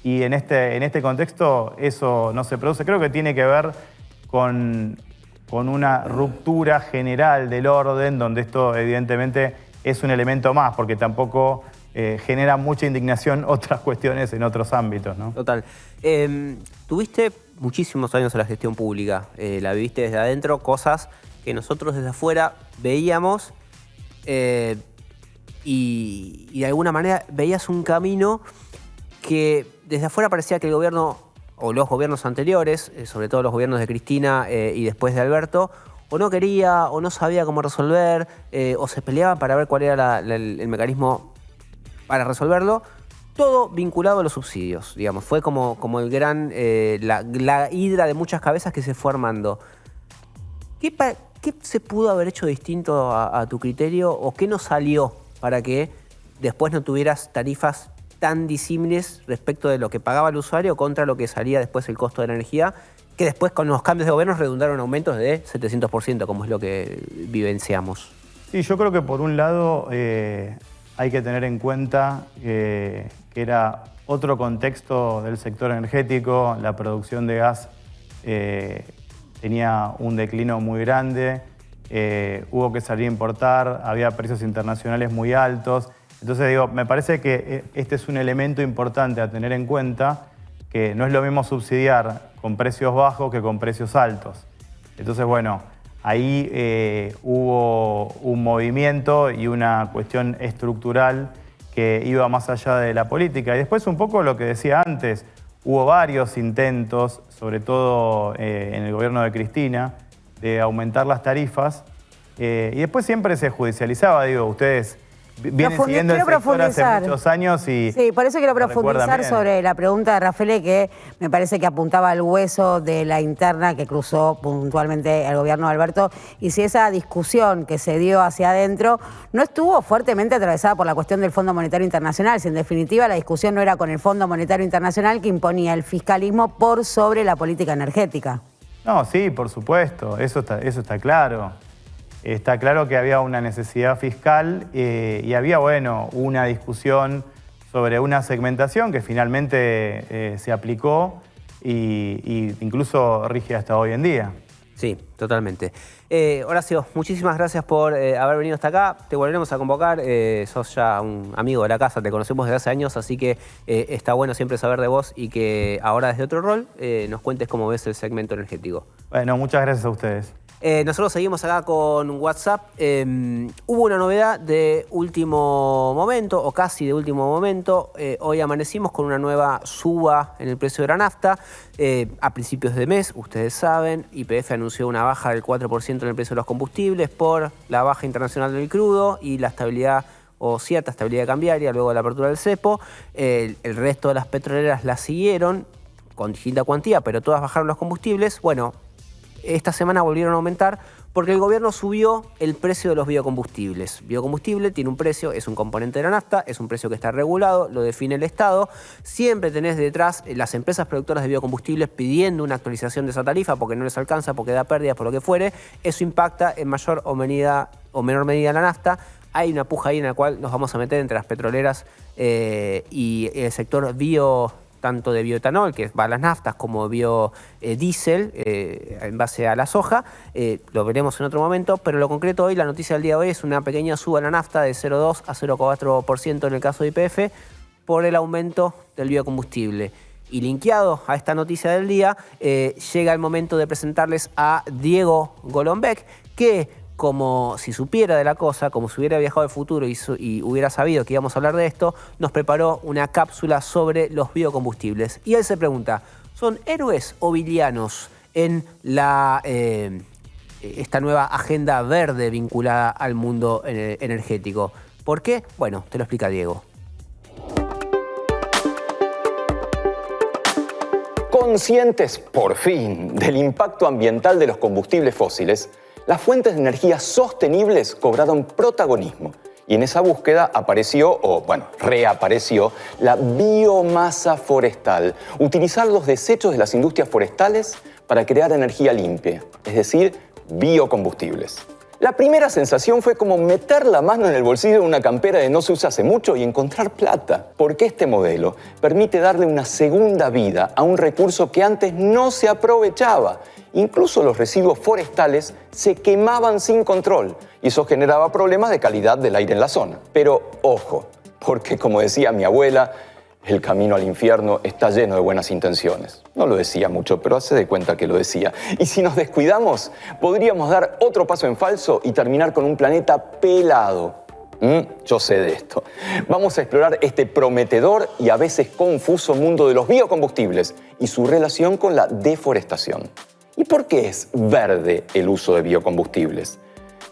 y en este contexto eso no se produce. Creo que tiene que ver con una ruptura general del orden, donde esto evidentemente es un elemento más, porque tampoco genera mucha indignación otras cuestiones en otros ámbitos, ¿no? Total. Tuviste muchísimos años en la gestión pública, la viviste desde adentro, cosas que nosotros desde afuera veíamos y de alguna manera veías un camino que desde afuera parecía que el gobierno o los gobiernos anteriores, sobre todo los gobiernos de Cristina y después de Alberto, o no quería o no sabía cómo resolver, o se peleaban para ver cuál era el mecanismo para resolverlo, todo vinculado a los subsidios, digamos. Fue como el gran, la hidra de muchas cabezas que se fue armando. ¿Qué se pudo haber hecho distinto a tu criterio o qué no salió para que después no tuvieras tarifas tan disímiles respecto de lo que pagaba el usuario contra lo que salía después el costo de la energía, que después con los cambios de gobierno redundaron aumentos de 700%, como es lo que vivenciamos? Sí, yo creo que por un lado hay que tener en cuenta que era otro contexto del sector energético, la producción de gas tenía un declino muy grande, hubo que salir a importar, había precios internacionales muy altos. Entonces digo, me parece que este es un elemento importante a tener en cuenta, que no es lo mismo subsidiar con precios bajos que con precios altos. Entonces, bueno, ahí hubo un movimiento y una cuestión estructural que iba más allá de la política. Y después un poco lo que decía antes, Hubo varios intentos, sobre todo en el gobierno de Cristina, de aumentar las tarifas y después siempre se judicializaba. Digo, ustedes vienen siguiendo el sector hace muchos años y... Sí, por eso quiero profundizar sobre la pregunta de Rafael, que me parece que apuntaba al hueso de la interna que cruzó puntualmente el gobierno de Alberto, y si esa discusión que se dio hacia adentro no estuvo fuertemente atravesada por la cuestión del Fondo Monetario Internacional, si en definitiva la discusión no era con el Fondo Monetario Internacional, que imponía el fiscalismo por sobre la política energética. No, sí, por supuesto, eso está claro. Está claro que había una necesidad fiscal y había, bueno, una discusión sobre una segmentación que finalmente se aplicó y incluso rige hasta hoy en día. Sí, totalmente. Horacio, muchísimas gracias por haber venido hasta acá. Te volveremos a convocar. Sos ya un amigo de la casa, te conocemos desde hace años, así que está bueno siempre saber de vos y que ahora desde otro rol nos cuentes cómo ves el segmento energético. Bueno, muchas gracias a ustedes. Nosotros seguimos acá con WhatsApp. Hubo una novedad de último momento, o casi de último momento. Hoy amanecimos con una nueva suba en el precio de la nafta. A principios de mes, ustedes saben, YPF anunció una baja del 4% en el precio de los combustibles por la baja internacional del crudo y la estabilidad o cierta estabilidad cambiaria luego de la apertura del cepo. El resto de las petroleras la siguieron con distinta cuantía, pero todas bajaron los combustibles. Bueno, esta semana volvieron a aumentar porque el gobierno subió el precio de los biocombustibles. Biocombustible tiene un precio, es un componente de la nafta, es un precio que está regulado, lo define el Estado. Siempre tenés detrás las empresas productoras de biocombustibles pidiendo una actualización de esa tarifa porque no les alcanza, porque da pérdidas, por lo que fuere. Eso impacta en mayor o menor medida la nafta. Hay una puja ahí en la cual nos vamos a meter entre las petroleras y el sector tanto de bioetanol, que va a las naftas, como biodiesel, en base a la soja. Lo veremos en otro momento, pero lo concreto hoy, la noticia del día de hoy, es una pequeña suba en la nafta de 0,2 a 0,4% en el caso de YPF por el aumento del biocombustible. Y linkeado a esta noticia del día, llega el momento de presentarles a Diego Golombek, que como si supiera de la cosa, como si hubiera viajado al futuro y hubiera sabido que íbamos a hablar de esto, nos preparó una cápsula sobre los biocombustibles. Y él se pregunta, ¿son héroes o villanos en esta nueva agenda verde vinculada al mundo energético? ¿Por qué? Bueno, te lo explica Diego. Conscientes, por fin, del impacto ambiental de los combustibles fósiles, las fuentes de energía sostenibles cobraron protagonismo y en esa búsqueda reapareció la biomasa forestal, utilizar los desechos de las industrias forestales para crear energía limpia, es decir, biocombustibles. La primera sensación fue como meter la mano en el bolsillo de una campera de no se usa hace mucho y encontrar plata, porque este modelo permite darle una segunda vida a un recurso que antes no se aprovechaba. Incluso los residuos forestales se quemaban sin control y eso generaba problemas de calidad del aire en la zona. Pero ojo, porque como decía mi abuela, el camino al infierno está lleno de buenas intenciones. No lo decía mucho, pero hace de cuenta que lo decía. Y si nos descuidamos, podríamos dar otro paso en falso y terminar con un planeta pelado. Yo sé de esto. Vamos a explorar este prometedor y a veces confuso mundo de los biocombustibles y su relación con la deforestación. ¿Y por qué es verde el uso de biocombustibles?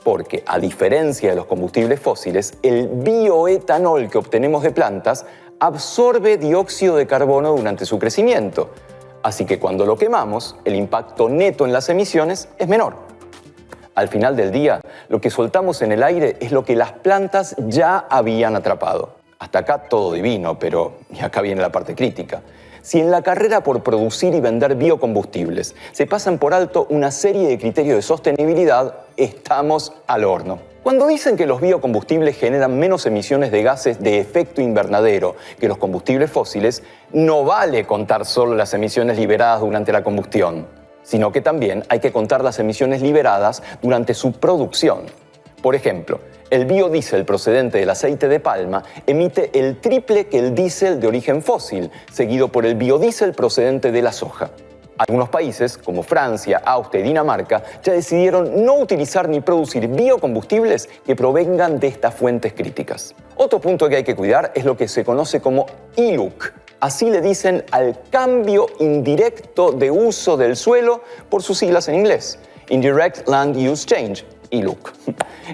Porque, a diferencia de los combustibles fósiles, el bioetanol que obtenemos de plantas absorbe dióxido de carbono durante su crecimiento. Así que cuando lo quemamos, el impacto neto en las emisiones es menor. Al final del día, lo que soltamos en el aire es lo que las plantas ya habían atrapado. Hasta acá todo divino, pero y acá viene la parte crítica. Si en la carrera por producir y vender biocombustibles se pasan por alto una serie de criterios de sostenibilidad, estamos al horno. Cuando dicen que los biocombustibles generan menos emisiones de gases de efecto invernadero que los combustibles fósiles, no vale contar solo las emisiones liberadas durante la combustión, sino que también hay que contar las emisiones liberadas durante su producción. Por ejemplo, el biodiesel procedente del aceite de palma emite el triple que el diésel de origen fósil, seguido por el biodiesel procedente de la soja. Algunos países, como Francia, Austria y Dinamarca, ya decidieron no utilizar ni producir biocombustibles que provengan de estas fuentes críticas. Otro punto que hay que cuidar es lo que se conoce como ILUC, Así le dicen al cambio indirecto de uso del suelo por sus siglas en inglés, Indirect Land Use Change, ILUC.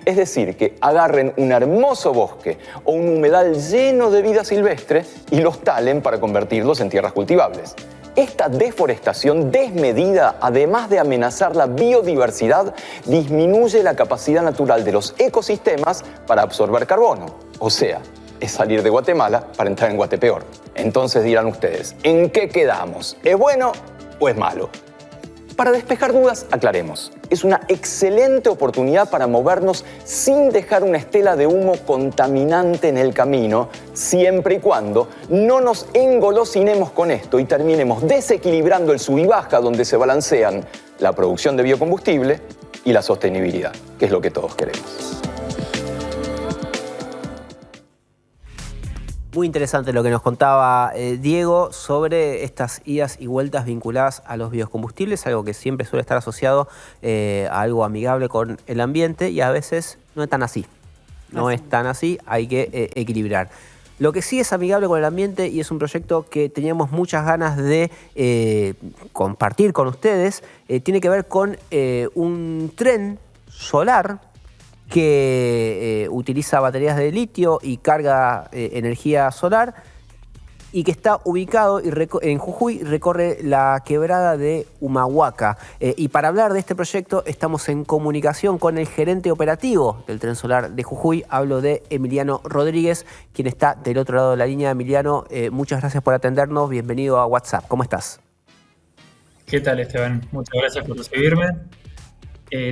Es decir, que agarren un hermoso bosque o un humedal lleno de vida silvestre y los talen para convertirlos en tierras cultivables. Esta deforestación desmedida, además de amenazar la biodiversidad, disminuye la capacidad natural de los ecosistemas para absorber carbono. O sea, es salir de Guatemala para entrar en Guatepeor. Entonces dirán ustedes, ¿en qué quedamos? ¿Es bueno o es malo? Para despejar dudas, aclaremos. Es una excelente oportunidad para movernos sin dejar una estela de humo contaminante en el camino, siempre y cuando no nos engolosinemos con esto y terminemos desequilibrando el sub y baja donde se balancean la producción de biocombustible y la sostenibilidad, que es lo que todos queremos. Muy interesante lo que nos contaba Diego sobre estas idas y vueltas vinculadas a los biocombustibles, algo que siempre suele estar asociado a algo amigable con el ambiente y a veces no es tan así. No es tan así, hay que equilibrar. Lo que sí es amigable con el ambiente y es un proyecto que teníamos muchas ganas de compartir con ustedes, tiene que ver con un tren solar que utiliza baterías de litio y carga energía solar y que está ubicado en Jujuy, recorre la quebrada de Humahuaca. Y para hablar de este proyecto estamos en comunicación con el gerente operativo del Tren Solar de Jujuy. Hablo de Emiliano Rodríguez, quien está del otro lado de la línea. Emiliano, muchas gracias por atendernos. Bienvenido a WhatsApp. ¿Cómo estás? ¿Qué tal, Esteban? Muchas gracias por recibirme.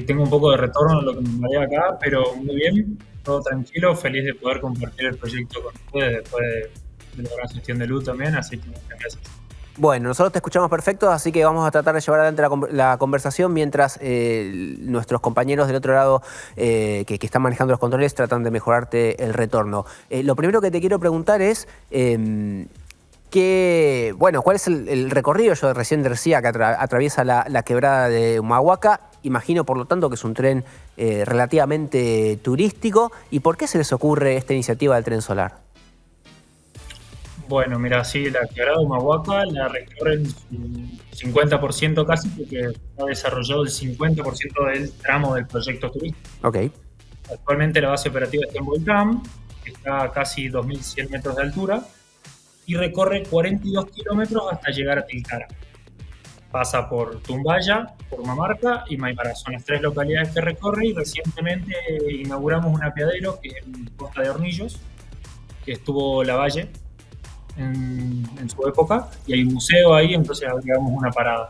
Tengo un poco de retorno en lo que me mareé acá, pero muy bien, todo tranquilo, feliz de poder compartir el proyecto con ustedes después de la gran gestión de luz también, así que muchas gracias. Bueno, nosotros te escuchamos perfecto, así que vamos a tratar de llevar adelante la conversación mientras nuestros compañeros del otro lado que están manejando los controles tratan de mejorarte el retorno. Lo primero que te quiero preguntar es... ¿cuál es el recorrido? Yo recién decía que atraviesa la quebrada de Humahuaca. Imagino, por lo tanto, que es un tren relativamente turístico. ¿Y por qué se les ocurre esta iniciativa del tren solar? Bueno, mira, sí, la quebrada de Humahuaca la recorren un 50% casi, porque ha desarrollado el 50% del tramo del proyecto turístico. Ok. Actualmente la base operativa está en Volcán, que está a casi 2.100 metros de altura, y recorre 42 kilómetros hasta llegar a Tilcara. Pasa por Tumbaya, por Humamarca y Maimará. Son las tres localidades que recorre y recientemente inauguramos un apeadero que es en Costa de Hornillos, que estuvo Lavalle en su época, y hay un museo ahí, entonces agregamos una parada.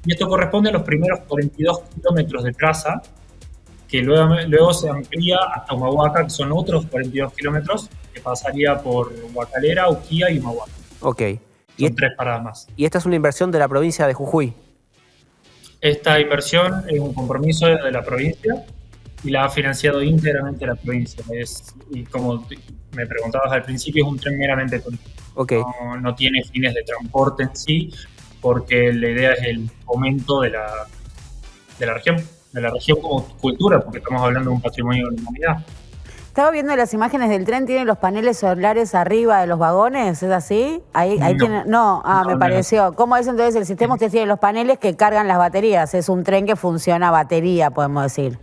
Y esto corresponde a los primeros 42 kilómetros de traza, que luego se amplía hasta Humahuaca, que son otros 42 kilómetros, que pasaría por Huacalera, Uquía y Humahuaca. Ok. Son tres paradas más. ¿Y esta es una inversión de la provincia de Jujuy? Esta inversión es un compromiso de la provincia y la ha financiado íntegramente la provincia. Y como me preguntabas al principio, es un tren meramente turístico. Okay. No tiene fines de transporte en sí, porque la idea es el fomento de la región como cultura, porque estamos hablando de un patrimonio de la humanidad. Estaba viendo las imágenes del tren, ¿tiene los paneles solares arriba de los vagones? ¿Es así? Ahí no. Tiene, me pareció. ¿Cómo es entonces el sistema? Ustedes tienen los paneles que cargan las baterías. Es un tren que funciona a batería, podemos decir.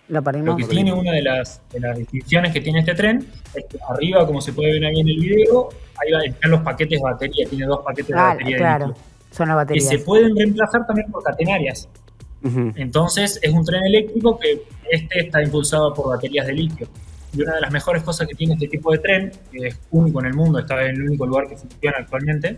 Lo que tiene una de las distinciones que tiene este tren es que arriba, como se puede ver ahí en el video, ahí están los paquetes de batería. Tiene dos paquetes de batería. Claro, son las baterías. Que se pueden reemplazar también por catenarias. Uh-huh. Entonces es un tren eléctrico que está impulsado por baterías de litio. Y una de las mejores cosas que tiene este tipo de tren, que es único en el mundo, está en el único lugar que funciona actualmente,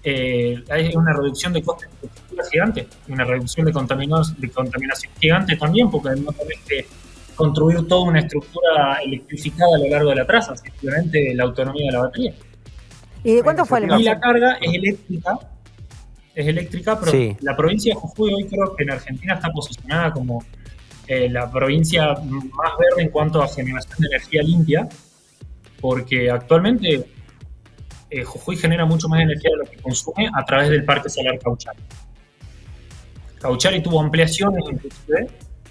hay una reducción de costes de infraestructura gigante, una reducción de contaminación gigante también, porque no tenés que construir toda una estructura electrificada a lo largo de la traza, simplemente la autonomía de la batería. ¿Y de cuánto fue el Y la carga es eléctrica, pero sí. La provincia de Jujuy hoy creo que en Argentina está posicionada como la provincia más verde en cuanto a generación de energía limpia, porque actualmente Jujuy genera mucho más energía de lo que consume a través del Parque Solar Cauchari. Cauchari tuvo ampliaciones inclusive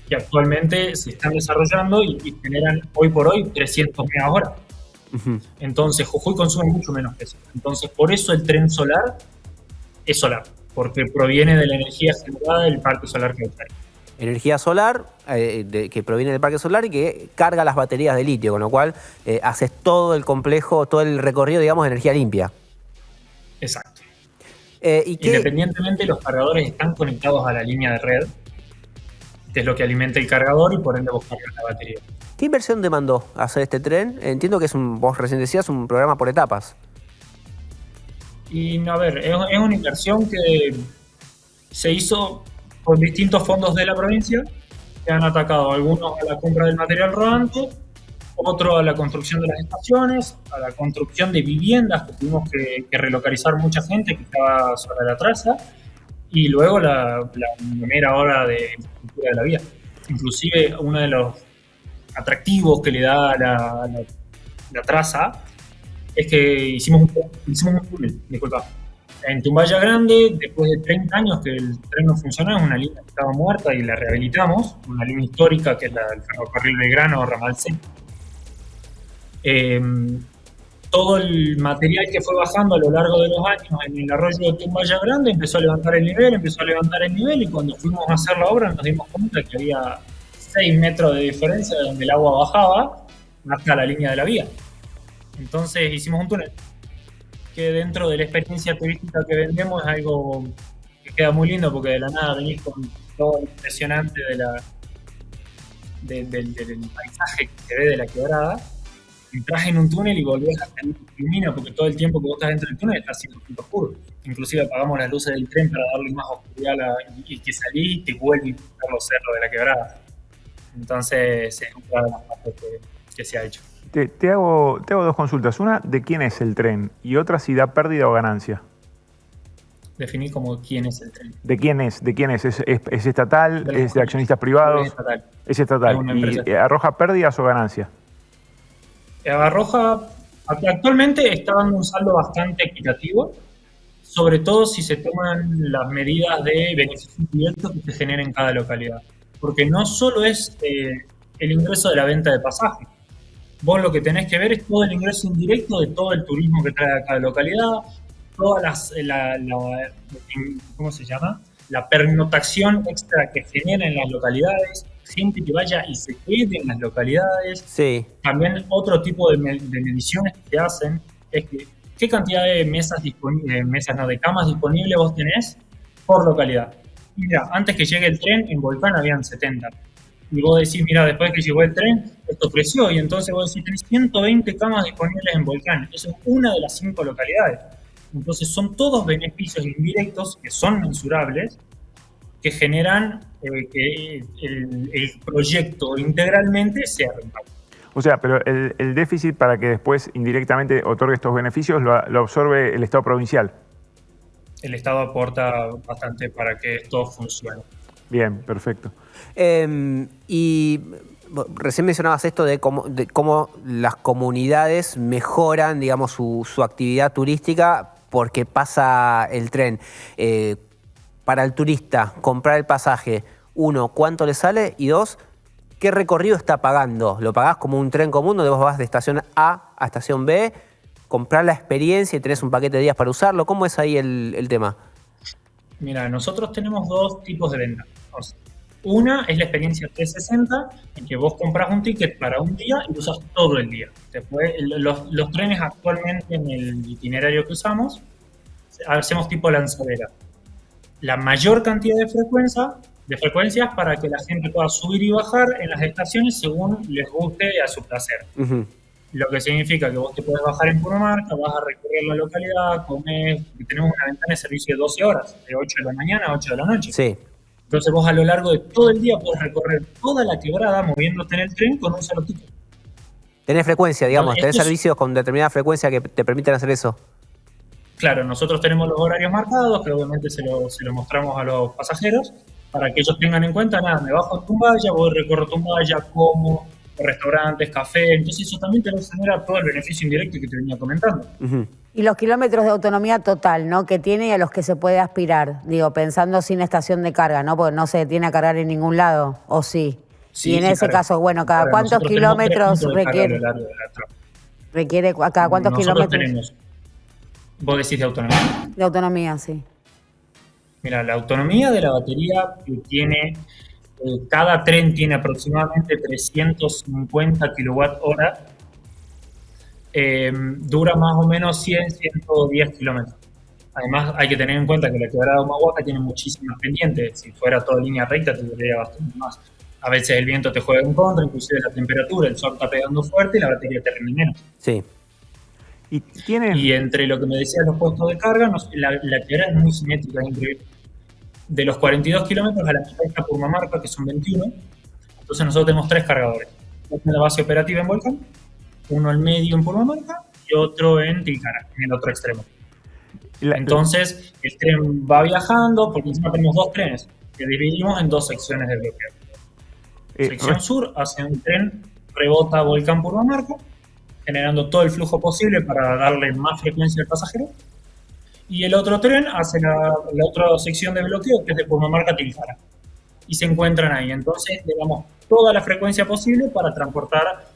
que actualmente se están desarrollando y generan hoy por hoy 300 megahora. Entonces Jujuy consume mucho menos que eso. Entonces por eso el tren solar es solar, porque proviene de la energía generada del parque solar que hay. Energía solar que proviene del parque solar y que carga las baterías de litio, con lo cual haces todo el complejo, todo el recorrido, digamos, de energía limpia. Exacto. ¿Y qué? Independientemente, los cargadores están conectados a la línea de red, que es lo que alimenta el cargador y por ende vos cargas la batería. ¿Qué inversión demandó hacer este tren? Entiendo que vos recién decías, un programa por etapas. Y a ver, es una inversión que se hizo con distintos fondos de la provincia, que han atacado algunos a la compra del material rodante, otro a la construcción de las estaciones, a la construcción de viviendas, que tuvimos que relocalizar mucha gente que estaba sobre la traza, y luego la primera hora de infraestructura de la vía. Inclusive uno de los atractivos que le da la traza es que hicimos un túnel, disculpa. En Tumbaya Grande, después de 30 años que el tren no funcionaba, es una línea que estaba muerta y la rehabilitamos, una línea histórica que es el ferrocarril Belgrano Ramal C. Todo el material que fue bajando a lo largo de los años en el arroyo de Tumbaya Grande empezó a levantar el nivel, y cuando fuimos a hacer la obra nos dimos cuenta que había 6 metros de diferencia de donde el agua bajaba hasta la línea de la vía. Entonces hicimos un túnel que dentro de la experiencia turística que vendemos es algo que queda muy lindo, porque de la nada venís con todo lo impresionante del paisaje que se ve de la quebrada, entras en un túnel y volvés a salir ilumina, porque todo el tiempo que vos estás dentro del túnel está siendo oscuro. Inclusive apagamos las luces del tren para darle más oscuridad y que salís y te vuelve a ver los cerros de la quebrada. Entonces es una de las partes que se ha hecho. Te hago 2 consultas. Una, ¿de quién es el tren? Y otra, si da pérdida o ganancia. Definir como quién es el tren. ¿De quién es? ¿De quién es? ¿Es estatal? ¿Es de accionistas privados? Es estatal. ¿Y arroja pérdidas o ganancias? Actualmente está dando un saldo bastante equitativo, sobre todo si se toman las medidas de beneficios directos que se generan en cada localidad. Porque no solo es el ingreso de la venta de pasajes. Vos lo que tenés que ver es todo el ingreso indirecto de todo el turismo que trae a cada localidad, todas ¿cómo se llama? La pernoctación extra que genera en las localidades, gente que vaya y se quede en las localidades. Sí. También otro tipo de mediciones que se hacen es que qué cantidad de de camas disponibles vos tenés por localidad. Mira, antes que llegue el tren, en Volcán habían 70. Y vos decís, mira, después que llegó el tren, esto creció, y entonces vos decís, tenés 120 camas disponibles en Volcán. Eso es una de las 5 localidades. Entonces son todos beneficios indirectos que son mensurables, que generan que el proyecto integralmente sea rentable. O sea, pero el déficit para que después indirectamente otorgue estos beneficios lo absorbe el Estado provincial. El Estado aporta bastante para que esto funcione. Bien, perfecto. Y recién mencionabas esto de cómo las comunidades mejoran, digamos, su actividad turística porque pasa el tren. Para el turista, comprar el pasaje, 1, ¿cuánto le sale? Y 2, ¿qué recorrido está pagando? ¿Lo pagás como un tren común donde vos vas de estación A a estación B? ¿Comprar la experiencia y tenés un paquete de días para usarlo? ¿Cómo es ahí el tema? Mira, nosotros tenemos 2 tipos de venta. Una es la experiencia 360, en que vos compras un ticket para un día y lo usas todo el día. Después, los trenes actualmente en el itinerario que usamos, hacemos tipo lanzadera. La mayor cantidad de frecuencias para que la gente pueda subir y bajar en las estaciones según les guste y a su placer. Uh-huh. Lo que significa que vos te puedes bajar en Purmamarca, vas a recorrer la localidad, comés, porque tenemos una ventana de servicio de 12 horas, de 8 de la mañana a 8 de la noche. Sí. Entonces vos a lo largo de todo el día podés recorrer toda la quebrada moviéndote en el tren con un solo ticket. Tenés frecuencia, digamos, tenés es... servicios con determinada frecuencia que te permiten hacer eso. Claro, nosotros tenemos los horarios marcados, que obviamente se lo mostramos a los pasajeros, para que ellos tengan en cuenta, nada, me bajo en Tumbaya, voy, recorro Tumbaya, como, restaurantes, café, entonces eso también te lo genera todo el beneficio indirecto que te venía comentando. Uh-huh. Y los kilómetros de autonomía total, ¿no?, que tiene y a los que se puede aspirar, digo, pensando sin estación de carga, ¿no?, porque no se detiene a cargar en ningún lado, ¿o sí? Sí, y en ese caso, bueno, ¿cada cuántos kilómetros requiere? ¿Requiere a cada cuántos Nosotros kilómetros? tenemos, vos decís de autonomía. De autonomía, sí. Mira, la autonomía de la batería que tiene, cada tren tiene aproximadamente 350 kWh, dura más o menos 100, 110 kilómetros. Además, hay que tener en cuenta que la quebrada de Humahuaca tiene muchísimas pendientes. Si fuera toda línea recta, te duraría bastante más. A veces el viento te juega en contra, inclusive la temperatura, el sol está pegando fuerte y la batería te rinde menos. Sí. Y entre lo que me decías los puestos de carga, la quebrada es muy simétrica, es increíble. De los 42 kilómetros a la mitad está Purmamarca, que son 21. Entonces nosotros tenemos 3 cargadores. Uno en la base operativa en Volcán, uno al medio en Purmamarca y otro en Tilcara, en el otro extremo. Entonces el tren va viajando, porque encima tenemos 2 trenes que dividimos en 2 secciones de bloqueo. Sección sur hace un tren, rebota Volcán Purmamarca, generando todo el flujo posible para darle más frecuencia al pasajero. Y el otro tren hace la otra sección de bloqueo, que es de Purmamarca a Tilcara. Y se encuentran ahí. Entonces le damos toda la frecuencia posible para transportar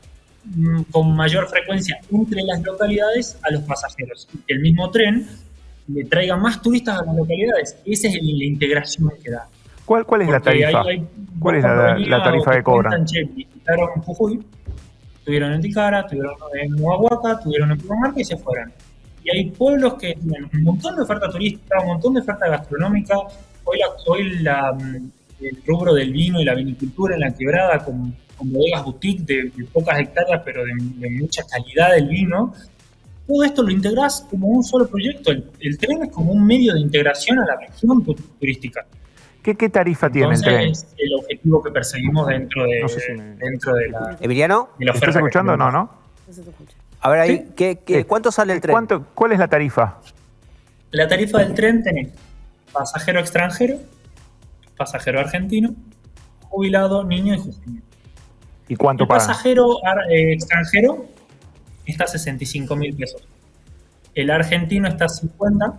con mayor frecuencia entre las localidades a los pasajeros. Y que el mismo tren le traiga más turistas a las localidades. Esa es la integración que da. ¿Cuál es la tarifa? ¿Cuál es la tarifa que cobran? Visitaron Jujuy, estuvieron en Tilcara, estuvieron en Humahuaca, estuvieron en Purmamarca y se fueron. Y hay pueblos que tienen un montón de oferta turística, un montón de oferta gastronómica. Hoy el rubro del vino y la vinicultura en la quebrada, con bodegas boutique de pocas hectáreas, pero de mucha calidad del vino. Todo esto lo integrás como un solo proyecto. El tren es como un medio de integración a la región turística. ¿Qué tarifa tiene el tren? Es el objetivo que perseguimos dentro de la... ¿Emiliano? De la ¿Estás escuchando? No. A ver ahí, ¿cuánto sale el tren? ¿Cuál es la tarifa? La tarifa del tren tenés pasajero extranjero, pasajero argentino, jubilado, niño y juvenil. ¿Y cuánto el pagan? Pasajero extranjero está a 65.000 pesos. El argentino está a 50,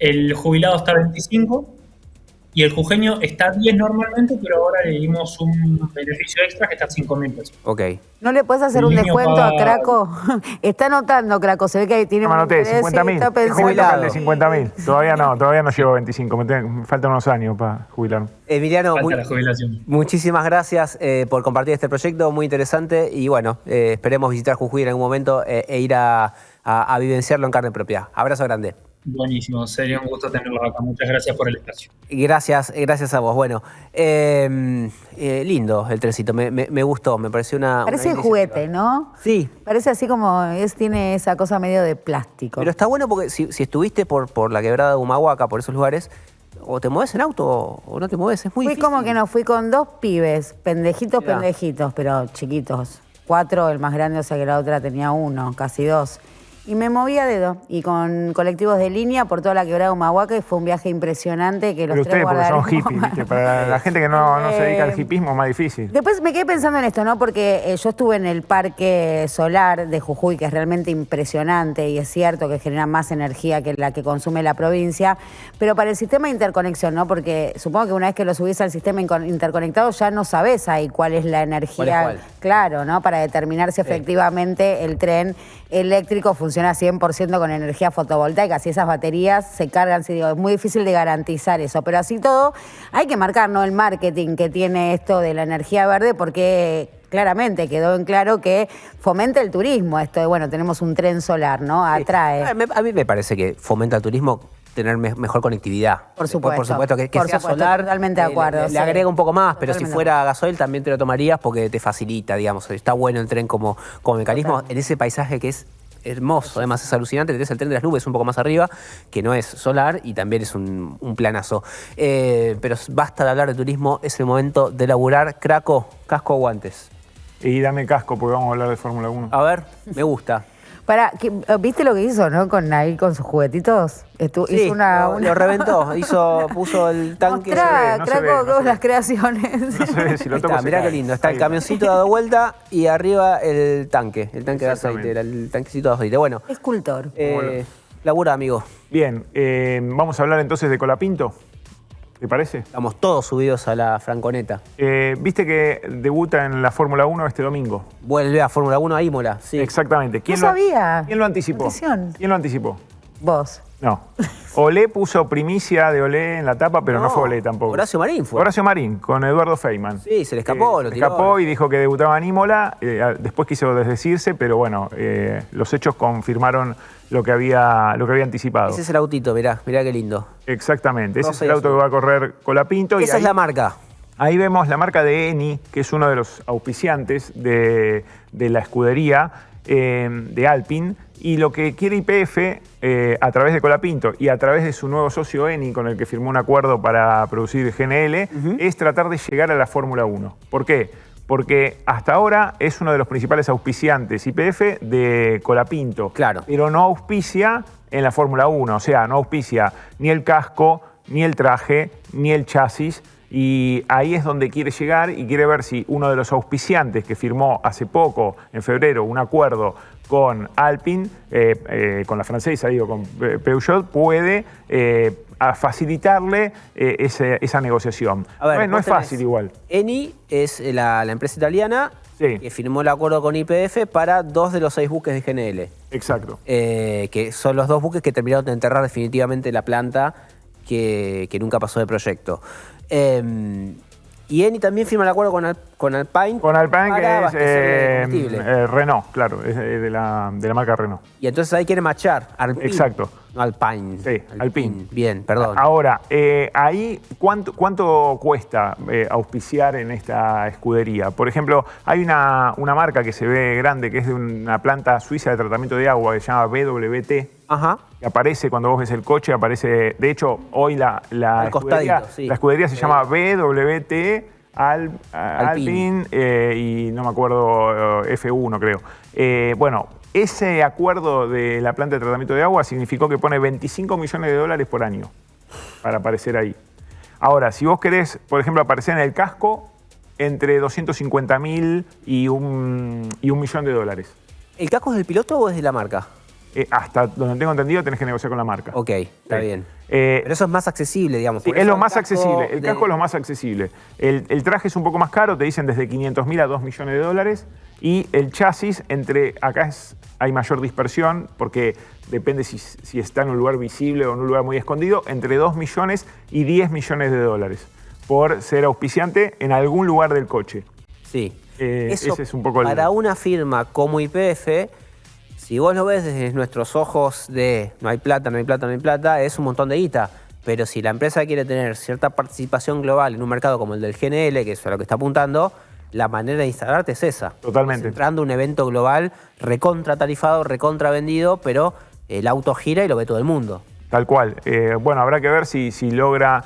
el jubilado está a 25 y el jujeño está a 10 normalmente, pero ahora le dimos un beneficio extra que está a 5.000 pesos. Ok. ¿No le puedes hacer un descuento a Craco? Está anotando, Craco. Se ve que ahí tiene... No me anoté, 50.000. Está pensando. Jubilado de 50.000. Todavía no llevo 25. Me faltan unos años para jubilarme. Emiliano, Falta la jubilación. muchísimas gracias por compartir este proyecto, muy interesante. Y bueno, esperemos visitar Jujuy en algún momento e ir a vivenciarlo en carne propia. Abrazo grande. Buenísimo, sería un gusto tenerlo acá. Muchas gracias por el espacio. Gracias a vos. Bueno, lindo el trencito, me gustó, me pareció una... Parece juguete, ¿no? Sí. Parece así como, tiene esa cosa medio de plástico. Pero está bueno porque si estuviste por la quebrada de Humahuaca, por esos lugares, o te mueves en auto o no te mueves, es muy difícil. Fui como que no, fui con 2 pibes, pendejitos, pero chiquitos. 4, el más grande, o sea que la otra tenía 1, casi 2. Y me moví a dedo, y con colectivos de línea por toda la quebrada de Humahuaca, y fue un viaje impresionante que los Pero 3 ustedes porque son guardaron. hippies, ¿viste? Para la gente que no se dedica al hippismo es más difícil. Después me quedé pensando en esto, ¿no? Porque yo estuve en el parque solar de Jujuy, que es realmente impresionante, y es cierto que genera más energía que la que consume la provincia, pero para el sistema de interconexión, ¿no? Porque supongo que una vez que lo subís al sistema interconectado ya no sabés ahí cuál es la energía. ¿Cuál es cuál? Claro, ¿no? Para determinar si efectivamente el tren eléctrico funciona 100% con energía fotovoltaica, si esas baterías se cargan, es muy difícil de garantizar eso, pero así todo hay que marcar, ¿no? El marketing que tiene esto de la energía verde, porque claramente quedó en claro que fomenta el turismo esto de, bueno, tenemos un tren solar, ¿no? Atrae. A mí me parece que fomenta el turismo tener mejor conectividad. Por supuesto. Por supuesto, que sea solar. Totalmente de acuerdo. Le agrega un poco más, pero si Totalmente. fuera gasoil también te lo tomarías porque te facilita, digamos. Está bueno el tren como mecanismo en ese paisaje que es hermoso. Además es alucinante. Tenés el tren de las nubes un poco más arriba, que no es solar y también es un planazo. Pero basta de hablar de turismo, es el momento de laburar. Craco, casco o guantes. Y dame casco porque vamos a hablar de Fórmula 1. A ver, me gusta. ¿Viste lo que hizo, no? Con sus juguetitos. Sí, hizo lo reventó, puso el tanque. Mostrá, no se ve, Craco, no se ve. las creaciones. No sé si lo Ahí toco. está, mirá qué lindo. Está el camioncito dado vuelta y arriba el tanque de Exactamente. aceite, el tanquecito de aceite. Bueno, Escultor. labura, amigo. Bien, vamos a hablar entonces de Colapinto. ¿Te parece? Estamos todos subidos a la Franconeta. Viste que debuta en la Fórmula 1 este domingo. Vuelve a Fórmula 1 a Imola, sí. Exactamente. No sabía. ¿Quién lo anticipó? Notición. ¿Quién lo anticipó? Vos. No. Olé puso primicia de Olé en la tapa, pero no fue Olé tampoco. Horacio Marín fue. Horacio Marín, con Eduardo Feynman. Sí, se le escapó, lo Se tiró. escapó y dijo que debutaba en Imola. Después quiso desdecirse, pero bueno, los hechos confirmaron lo que había anticipado. Ese es el autito, mirá qué lindo. Exactamente, ese No es sé el auto eso. que va a correr Colapinto. Esa es la marca. Ahí vemos la marca de Eni, que es uno de los auspiciantes de la escudería de Alpine. Y lo que quiere YPF, a través de Colapinto y a través de su nuevo socio Eni, con el que firmó un acuerdo para producir GNL, es tratar de llegar a la Fórmula 1. ¿Por qué? Porque hasta ahora es uno de los principales auspiciantes YPF de Colapinto. Claro. Pero no auspicia en la Fórmula 1. O sea, no auspicia ni el casco, ni el traje, ni el chasis. Y ahí es donde quiere llegar y quiere ver si uno de los auspiciantes que firmó hace poco, en febrero, un acuerdo con Alpine, con la francesa, digo, con Peugeot, puede facilitarle esa negociación. A ver, no vos es fácil tenés- igual. Eni es la empresa italiana Sí. que firmó el acuerdo con YPF para 2 de los 6 buques de GNL. Exacto. Que son los 2 buques que terminaron de enterrar definitivamente la planta que nunca pasó de proyecto. Y Eni también firma el acuerdo con Alpine. Con Alpine, para que abastecer de es combustible. Renault, claro, es de la marca Renault. Y entonces ahí quiere machar. Alpine. Exacto. No, Alpine. Sí, Alpine. Bien, perdón. Ahora, ahí, ¿cuánto cuesta auspiciar en esta escudería? Por ejemplo, hay una marca que se ve grande, que es de una planta suiza de tratamiento de agua que se llama BWT. Ajá. Que aparece cuando vos ves el coche, aparece. De hecho, hoy la Al costadito, escudería, sí. la escudería se llama BWT Alpine y no me acuerdo, F1 creo. Bueno, ese acuerdo de la planta de tratamiento de agua significó que pone 25 millones de dólares por año para aparecer ahí. Ahora, si vos querés, por ejemplo, aparecer en el casco, entre 250.000 y un millón de dólares. ¿El casco es del piloto o es de la marca? Hasta donde tengo entendido, tenés que negociar con la marca. Ok, está Sí. bien. Pero eso es más accesible, digamos. Sí, por es eso lo el más casco accesible. El de- casco es lo más accesible. El traje es un poco más caro, te dicen desde 500.000 a 2 millones de dólares. Y el chasis, hay mayor dispersión, porque depende si está en un lugar visible o en un lugar muy escondido, entre 2 millones y 10 millones de dólares por ser auspiciante en algún lugar del coche. Sí. Ese es un poco el... Para una firma como YPF, si vos lo ves desde nuestros ojos de no hay plata, no hay plata, no hay plata, es un montón de guita. Pero si la empresa quiere tener cierta participación global en un mercado como el del GNL, que es a lo que está apuntando, la manera de instalarte es esa. Totalmente. Es entrando a un evento global recontra tarifado, recontra vendido, pero el auto gira y lo ve todo el mundo. Tal cual. Bueno, habrá que ver si logra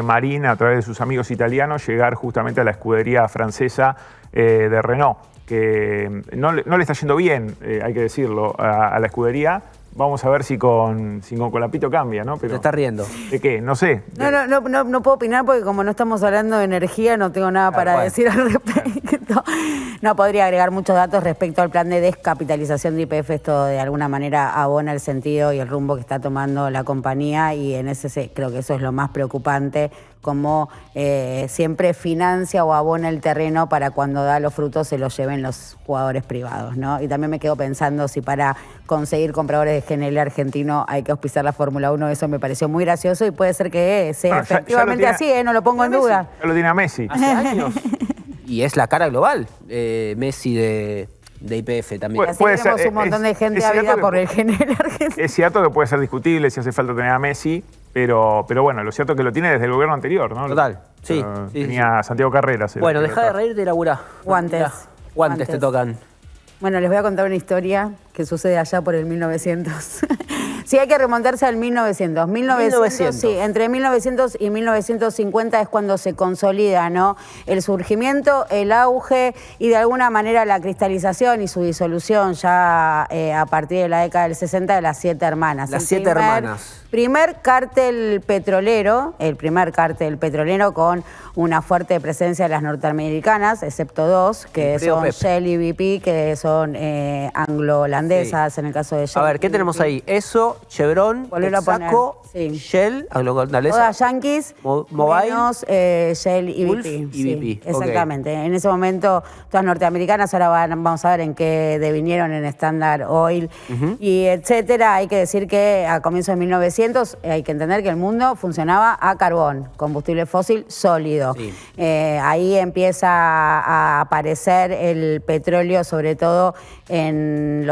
Marín, a través de sus amigos italianos, llegar justamente a la escudería francesa de Renault, que no le está yendo bien, hay que decirlo, a la escudería. Vamos a ver si con Colapinto cambia, ¿no? Pero, Te estás riendo. ¿de qué? No sé. No puedo opinar porque como no estamos hablando de energía, no tengo nada para cual. decir al respecto. No podría agregar muchos datos respecto al plan de descapitalización de YPF. Esto de alguna manera abona el sentido y el rumbo que está tomando la compañía y en ese creo que eso es lo más preocupante, como siempre financia o abona el terreno para cuando da los frutos se los lleven los jugadores privados, ¿no? Y también me quedo pensando si para conseguir compradores de GNL argentino hay que auspiciar la Fórmula 1, eso me pareció muy gracioso y puede ser que sea Bueno, ya lo efectivamente tiene- así, no lo pongo en duda. Ya lo tiene a Messi. Hace años. Y es la cara global, Messi de YPF también. Así Puede tenemos ser, un montón de gente es cierto ávida que por el GNL argentino. Es cierto que puede ser discutible si hace falta tener a Messi, pero bueno, lo cierto es que lo tiene desde el gobierno anterior, ¿no? Total, sí, sí, Tenía Santiago Carreras. Bueno, deja de reírte y laburá. Guantes. Mirá, guantes te tocan. Bueno, les voy a contar una historia que sucede allá por el 1900. Sí, hay que remontarse al 1900. 1900, sí, entre 1900 y 1950 es cuando se consolida, ¿no? El surgimiento, el auge y de alguna manera la cristalización y su disolución ya a partir de la década del 60 de las 7 hermanas. Las El 7 hermanas. Primer cártel petrolero, el primer cártel petrolero con una fuerte presencia de las norteamericanas, excepto 2, que Imperio son Pepe. Shell y BP, que son anglo-holandesas en el caso de Shell. A ver, ¿qué y tenemos BP. ahí? Eso, Chevron, Volvelo a poner. Texaco Sí. Shell, Agrogondalesa. Todas yankees, Mobile, menos Shell y Gulf BP. y BP, ok. Exactamente. En ese momento, todas norteamericanas, ahora vamos a ver en qué devinieron en Standard Oil y etcétera. Hay que decir que a comienzos de 1900 hay que entender que el mundo funcionaba a carbón, combustible fósil sólido. Sí. Ahí empieza a aparecer el petróleo, sobre todo en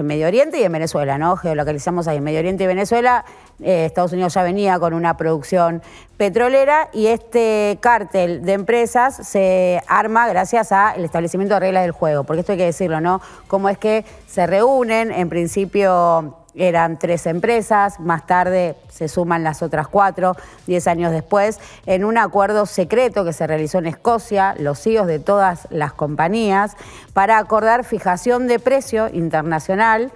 Medio Oriente y en Venezuela, ¿no? Geolocalizamos ahí en Medio Oriente y Venezuela. Estados Unidos ya venía con una producción petrolera y este cártel de empresas se arma gracias al establecimiento de reglas del juego, porque esto hay que decirlo, ¿no? Cómo es que se reúnen, en principio eran 3 empresas, más tarde se suman las otras 4, 10 años después, en un acuerdo secreto que se realizó en Escocia, los CEOs de todas las compañías, para acordar fijación de precio internacional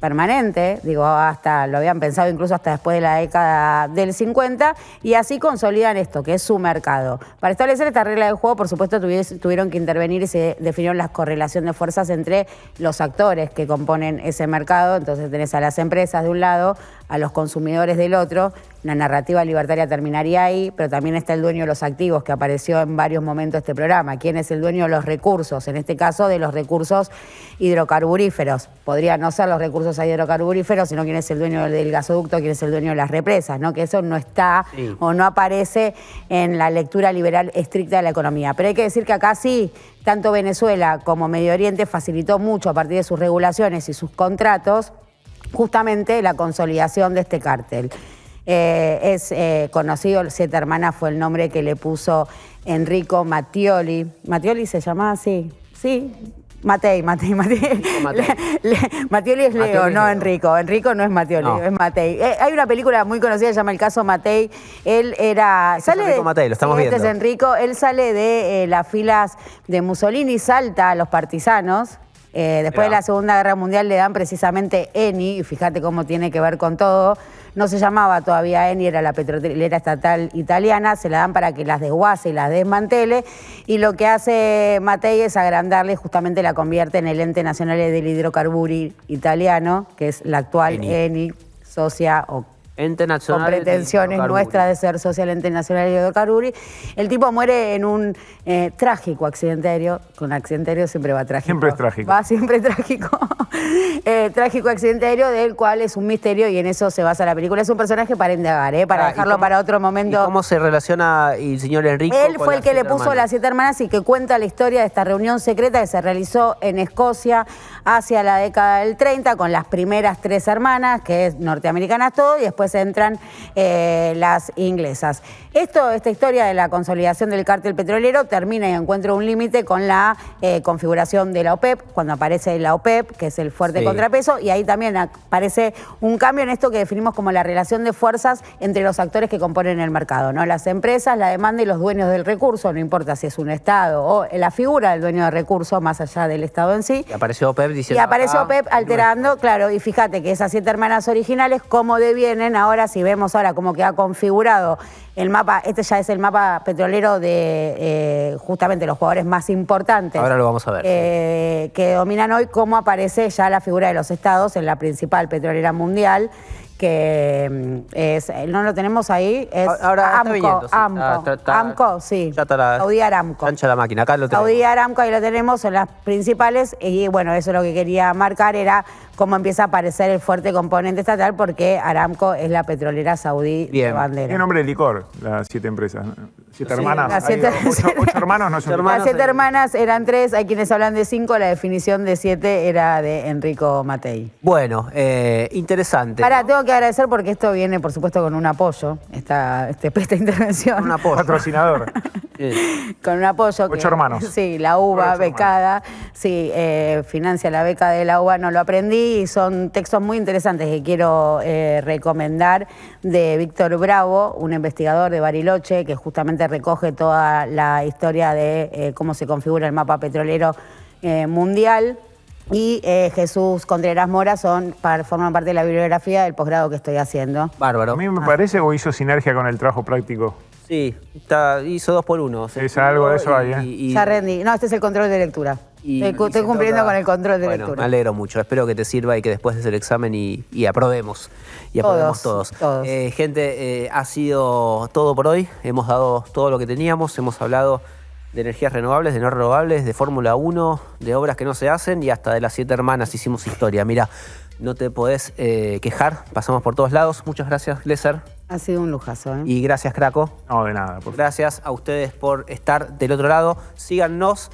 permanente, digo, hasta lo habían pensado incluso hasta después de la década del 50, y así consolidan esto, que es su mercado. Para establecer esta regla del juego, por supuesto, tuvieron que intervenir y se definieron las correlaciones de fuerzas entre los actores que componen ese mercado. Entonces tenés a las empresas de un lado, a los consumidores del otro. La narrativa libertaria terminaría ahí, pero también está el dueño de los activos, que apareció en varios momentos de este programa. ¿Quién es el dueño de los recursos? En este caso, de los recursos hidrocarburíferos. Podría no ser los recursos hidrocarburíferos, sino quién es el dueño del gasoducto, quién es el dueño de las represas, ¿no? Que eso no está o no aparece en la lectura liberal estricta de la economía. Pero hay que decir que acá sí, tanto Venezuela como Medio Oriente facilitó mucho a partir de sus regulaciones y sus contratos justamente la consolidación de este cártel. Es conocido, 7 hermanas fue el nombre que le puso Enrico Mattioli. ¿Mattioli se llamaba así? Sí. Matei. Mattioli es Leo, no Enrico. Enrico no es Mattioli, es Matei. Hay una película muy conocida que se llama El caso Matei. Él era... Este es Enrico Matei, lo estamos viendo. Este es Enrico. Él sale de las filas de Mussolini, salta a los partisanos. Después de la Segunda Guerra Mundial le dan precisamente ENI, y fíjate cómo tiene que ver con todo. No se llamaba todavía ENI, era la petrolera estatal italiana, se la dan para que las desguace y las desmantele, y lo que hace Matei es agrandarle, justamente la convierte en el Ente Nacional del Hidrocarburo Italiano, que es la actual ENI, socia o Ente Nacional con pretensiones nuestras de ser social Ente Nacional de Hidrocarburos. El tipo muere en un trágico accidente aéreo. Con accidente aéreo siempre va trágico. Siempre es trágico. Va siempre trágico. Trágico accidente aéreo, del cual es un misterio, y en eso se basa la película. Es un personaje para indagar, para dejarlo para otro momento. ¿Y cómo se relaciona el señor Enrico? Él fue el que le puso las 7 hermanas y que cuenta la historia de esta reunión secreta que se realizó en Escocia hacia la década del 30, con las primeras 3 hermanas, que es norteamericanas todo, y después entran las inglesas. Esta historia de la consolidación del cártel petrolero termina y encuentra un límite con la configuración de la OPEP, cuando aparece la OPEP, que es el fuerte contrapeso, y ahí también aparece un cambio en esto que definimos como la relación de fuerzas entre los actores que componen el mercado, ¿no? Las empresas, la demanda y los dueños del recurso, no importa si es un Estado o la figura del dueño del recurso, más allá del Estado en sí. Y apareció OPEP diciendo... Y apareció OPEP alterando, claro, y fíjate que esas 7 hermanas originales, cómo devienen ahora, si vemos ahora cómo queda configurado el mapa. Este ya es el mapa petrolero de justamente los jugadores más importantes. Ahora lo vamos a ver. Que dominan hoy, cómo aparece ya la figura de los estados en la principal petrolera mundial, que es, no lo tenemos ahí, es ahora AMCO. Está viendo, sí. AMCO, sí. Ya está la Saudi Aramco. cancha la máquina, acá lo tenemos. Saudi Aramco, ahí lo tenemos, son las principales, y bueno, eso es lo que quería marcar, era cómo empieza a aparecer el fuerte componente estatal, porque Aramco es la petrolera saudí de bandera. ¿Qué nombre de licor? Las 7 empresas. 7 hermanas. Las 7 hermanos no son Las 7 hermanas eran 3, hay quienes hablan de 5, la definición de 7 era de Enrico Matei. Bueno, interesante. Ahora, tengo que agradecer porque esto viene, por supuesto, con un apoyo, esta intervención. Un apoyo. Patrocinador. Con un apoyo. 8 hermanos. Sí, la UBA becada. Sí, financia la beca de la UBA, no lo aprendí, y son textos muy interesantes que quiero recomendar, de Víctor Bravo, un investigador de Bariloche, que justamente recoge toda la historia de cómo se configura el mapa petrolero mundial. Y Jesús Contreras Mora forman parte de la bibliografía del posgrado que estoy haciendo. Bárbaro. A mí me parece, o hizo sinergia con el trabajo práctico. Sí, hizo 2 por 1. Es algo de eso ahí, Ya rendí. No, este es el control de lectura. Estoy cumpliendo con el control de bueno, lectura. me alegro mucho. Espero que te sirva y que después des el examen y aprobemos. Y aprobemos todos. Gente, ha sido todo por hoy. Hemos dado todo lo que teníamos. Hemos hablado de energías renovables, de no renovables, de Fórmula 1, de obras que no se hacen y hasta de las 7 hermanas hicimos historia. Mira, no te podés quejar. Pasamos por todos lados. Muchas gracias, Glesser. Ha sido un lujazo, ¿eh? Y gracias, Craco. No, de nada. Gracias a ustedes por estar del otro lado. Síganos.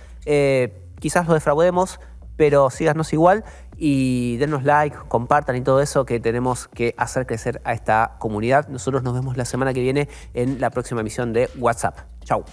Quizás lo defraudemos, pero síganos igual y denos like, compartan y todo eso que tenemos que hacer crecer a esta comunidad. Nosotros nos vemos la semana que viene en la próxima emisión de WhatsApp. Chau.